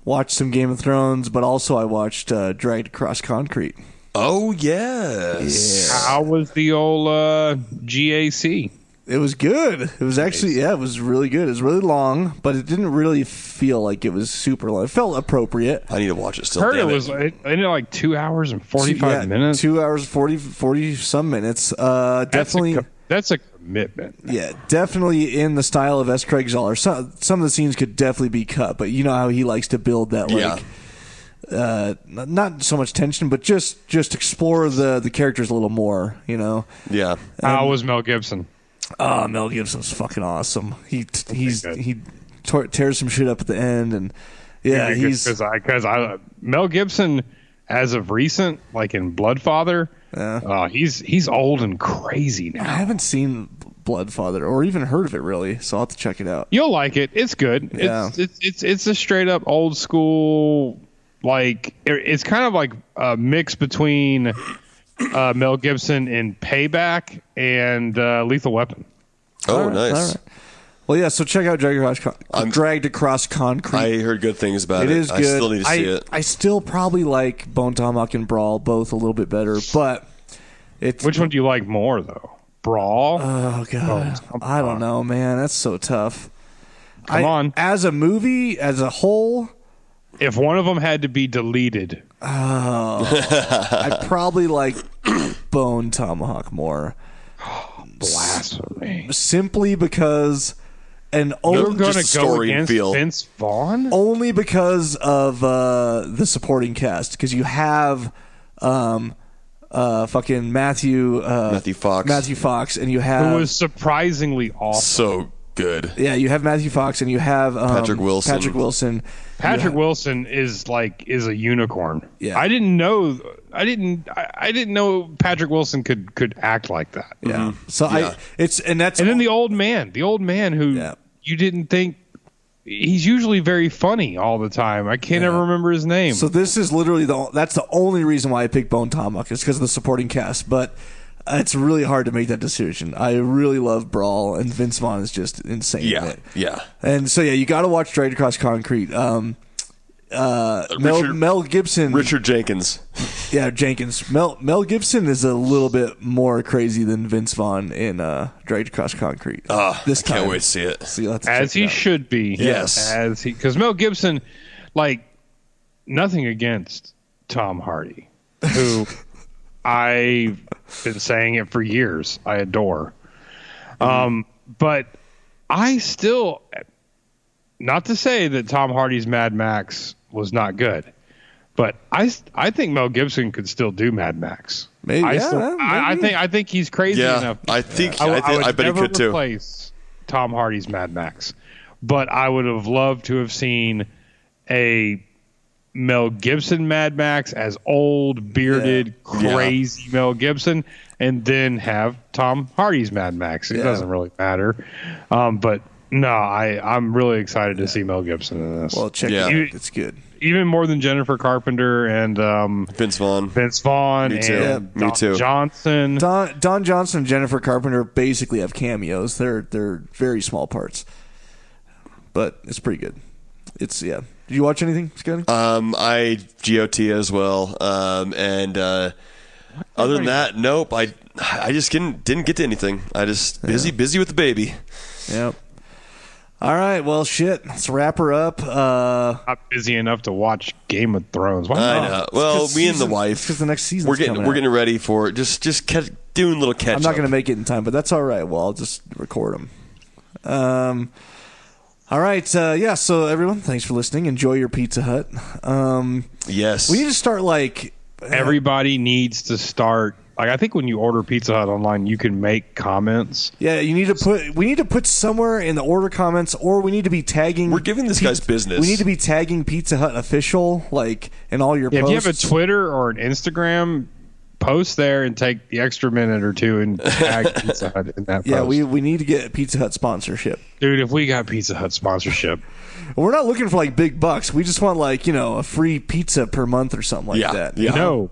watched some Game of Thrones, but also I watched Dragged Across Concrete. Oh yes. Yeah. How was the old GAC? It was good. It was actually, it was really good. It was really long, but it didn't really feel like it was super long. It felt appropriate. I need to watch it still. Heard it was like 2 hours and 45 minutes. 2 hours, 40 some minutes. Definitely. That's a commitment. Yeah, definitely in the style of S. Craig Zoller. Some of the scenes could definitely be cut, but you know how he likes to build that, not so much tension, but just explore the characters a little more, you know? Yeah. How was Mel Gibson? Oh, Mel Gibson's fucking awesome. He tears some shit up at the end, and he's Mel Gibson, as of recent, like in Bloodfather, he's old and crazy now. I haven't seen Bloodfather or even heard of it really, so I'll have to check it out. You'll like it. It's good. Yeah. It's a straight up old school, like it's kind of like a mix between Mel Gibson in Payback and Lethal Weapon. Oh, all right, nice. All right. Well, yeah. So check out Dragged Across Concrete. I heard good things about it. It is good. I still need to see it. I still probably like Bone Tomahawk and Brawl both a little bit better, but which one do you like more though? Brawl? Oh God, I don't know, man. That's so tough. Come on. As a movie, as a whole. If one of them had to be deleted, I probably like Bone Tomahawk more. Blasphemy! Simply because, and you're only going to go story against feel. Vince Vaughn. Only because of the supporting cast, because you have fucking Matthew Fox, and you have who was surprisingly awesome. So good. Yeah, you have Matthew Fox, and you have Patrick Wilson. Patrick Wilson is a unicorn. Yeah. I didn't know Patrick Wilson could act like that. Yeah. Mm-hmm. So and then the old man who you didn't think, he's usually very funny all the time. I can't ever remember his name. So this is literally that's the only reason why I picked Bone Tomahawk is because of the supporting cast, but it's really hard to make that decision. I really love Brawl, and Vince Vaughn is just insane in it. Yeah. And so, you got to watch Dragged Across Concrete. Mel Gibson. Richard Jenkins. Yeah, Jenkins. Mel Gibson is a little bit more crazy than Vince Vaughn in Dragged Across Concrete. This time. Can't wait to see it. So you'll have to as check it he out. should be. Yes. Because Mel Gibson, like, nothing against Tom Hardy, who I've been saying it for years. I adore. But I still, not to say that Tom Hardy's Mad Max was not good, but I think Mel Gibson could still do Mad Max. Maybe. I think he's crazy enough. I bet he could too. Replace Tom Hardy's Mad Max, but I would have loved to have seen a Mel Gibson Mad Max as old, bearded, crazy Mel Gibson, and then have Tom Hardy's Mad Max. It doesn't really matter. But no, I'm really excited to see Mel Gibson in this. Well, check it out. It's good. Even more than Jennifer Carpenter and Vince Vaughn. Me too. Me And Don too. Johnson. Don Johnson and Jennifer Carpenter basically have cameos. They're very small parts, but it's pretty good. Did you watch anything, Scotty? I GOT as well. And other than that, nope. I just didn't get to anything. I just busy with the baby. Yep. All right. Well, shit. Let's wrap her up. Not busy enough to watch Game of Thrones. Why I not? know. Well, me and the wife. Because the next season. We're getting ready for it. Just doing little catch. I'm not going to make it in time, but that's all right. Well, I'll just record them. All right. So everyone, thanks for listening. Enjoy your Pizza Hut. Yes. We need to start everybody needs to start. Like, I think when you order Pizza Hut online, you can make comments. Yeah, we need to put somewhere in the order comments, or we need to be tagging. We're giving this guy's business. We need to be tagging Pizza Hut official, in all your posts. If you have a Twitter or an Instagram, post there and take the extra minute or two and tag Pizza Hut in that post. Yeah, we need to get Pizza Hut sponsorship. Dude, if we got Pizza Hut sponsorship. We're not looking for big bucks. We just want a free pizza per month or something like that. Yeah. No,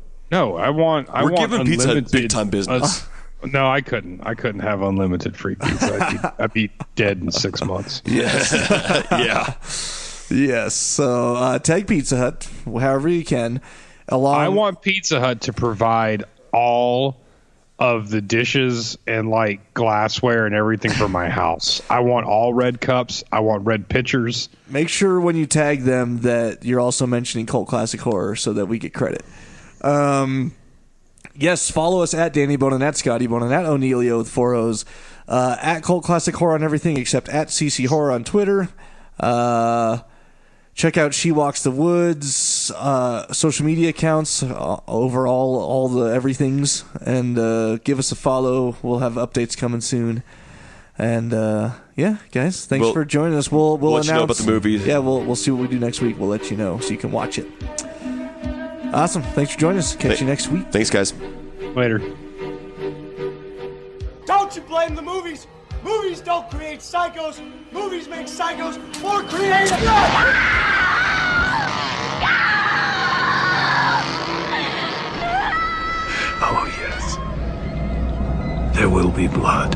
We're giving Pizza Hut big time business. No, I couldn't have unlimited free pizza. I'd be dead in 6 months. Yes. Yeah. Yes. So tag Pizza Hut however you can. I want Pizza Hut to provide all of the dishes and glassware and everything for my house. I want all red cups. I want red pitchers. Make sure when you tag them that you're also mentioning Cult Classic Horror so that we get credit. Yes, follow us at Danny Bonin, at Scotty Bonin, at O'Neilio with 4 O's, at Cult Classic Horror on everything except at CC Horror on Twitter. Check out She Walks the Woods, social media accounts, overall, all the everythings, and give us a follow. We'll have updates coming soon. And guys, thanks for joining us. We'll let announce, you know about the movies. Yeah, we'll see what we do next week. We'll let you know so you can watch it. Awesome. Thanks for joining us. Catch you next week. Thanks, guys. Later. Don't you blame the movies. Movies don't create psychos. Movies make psychos more creative. Oh, yes. There will be blood.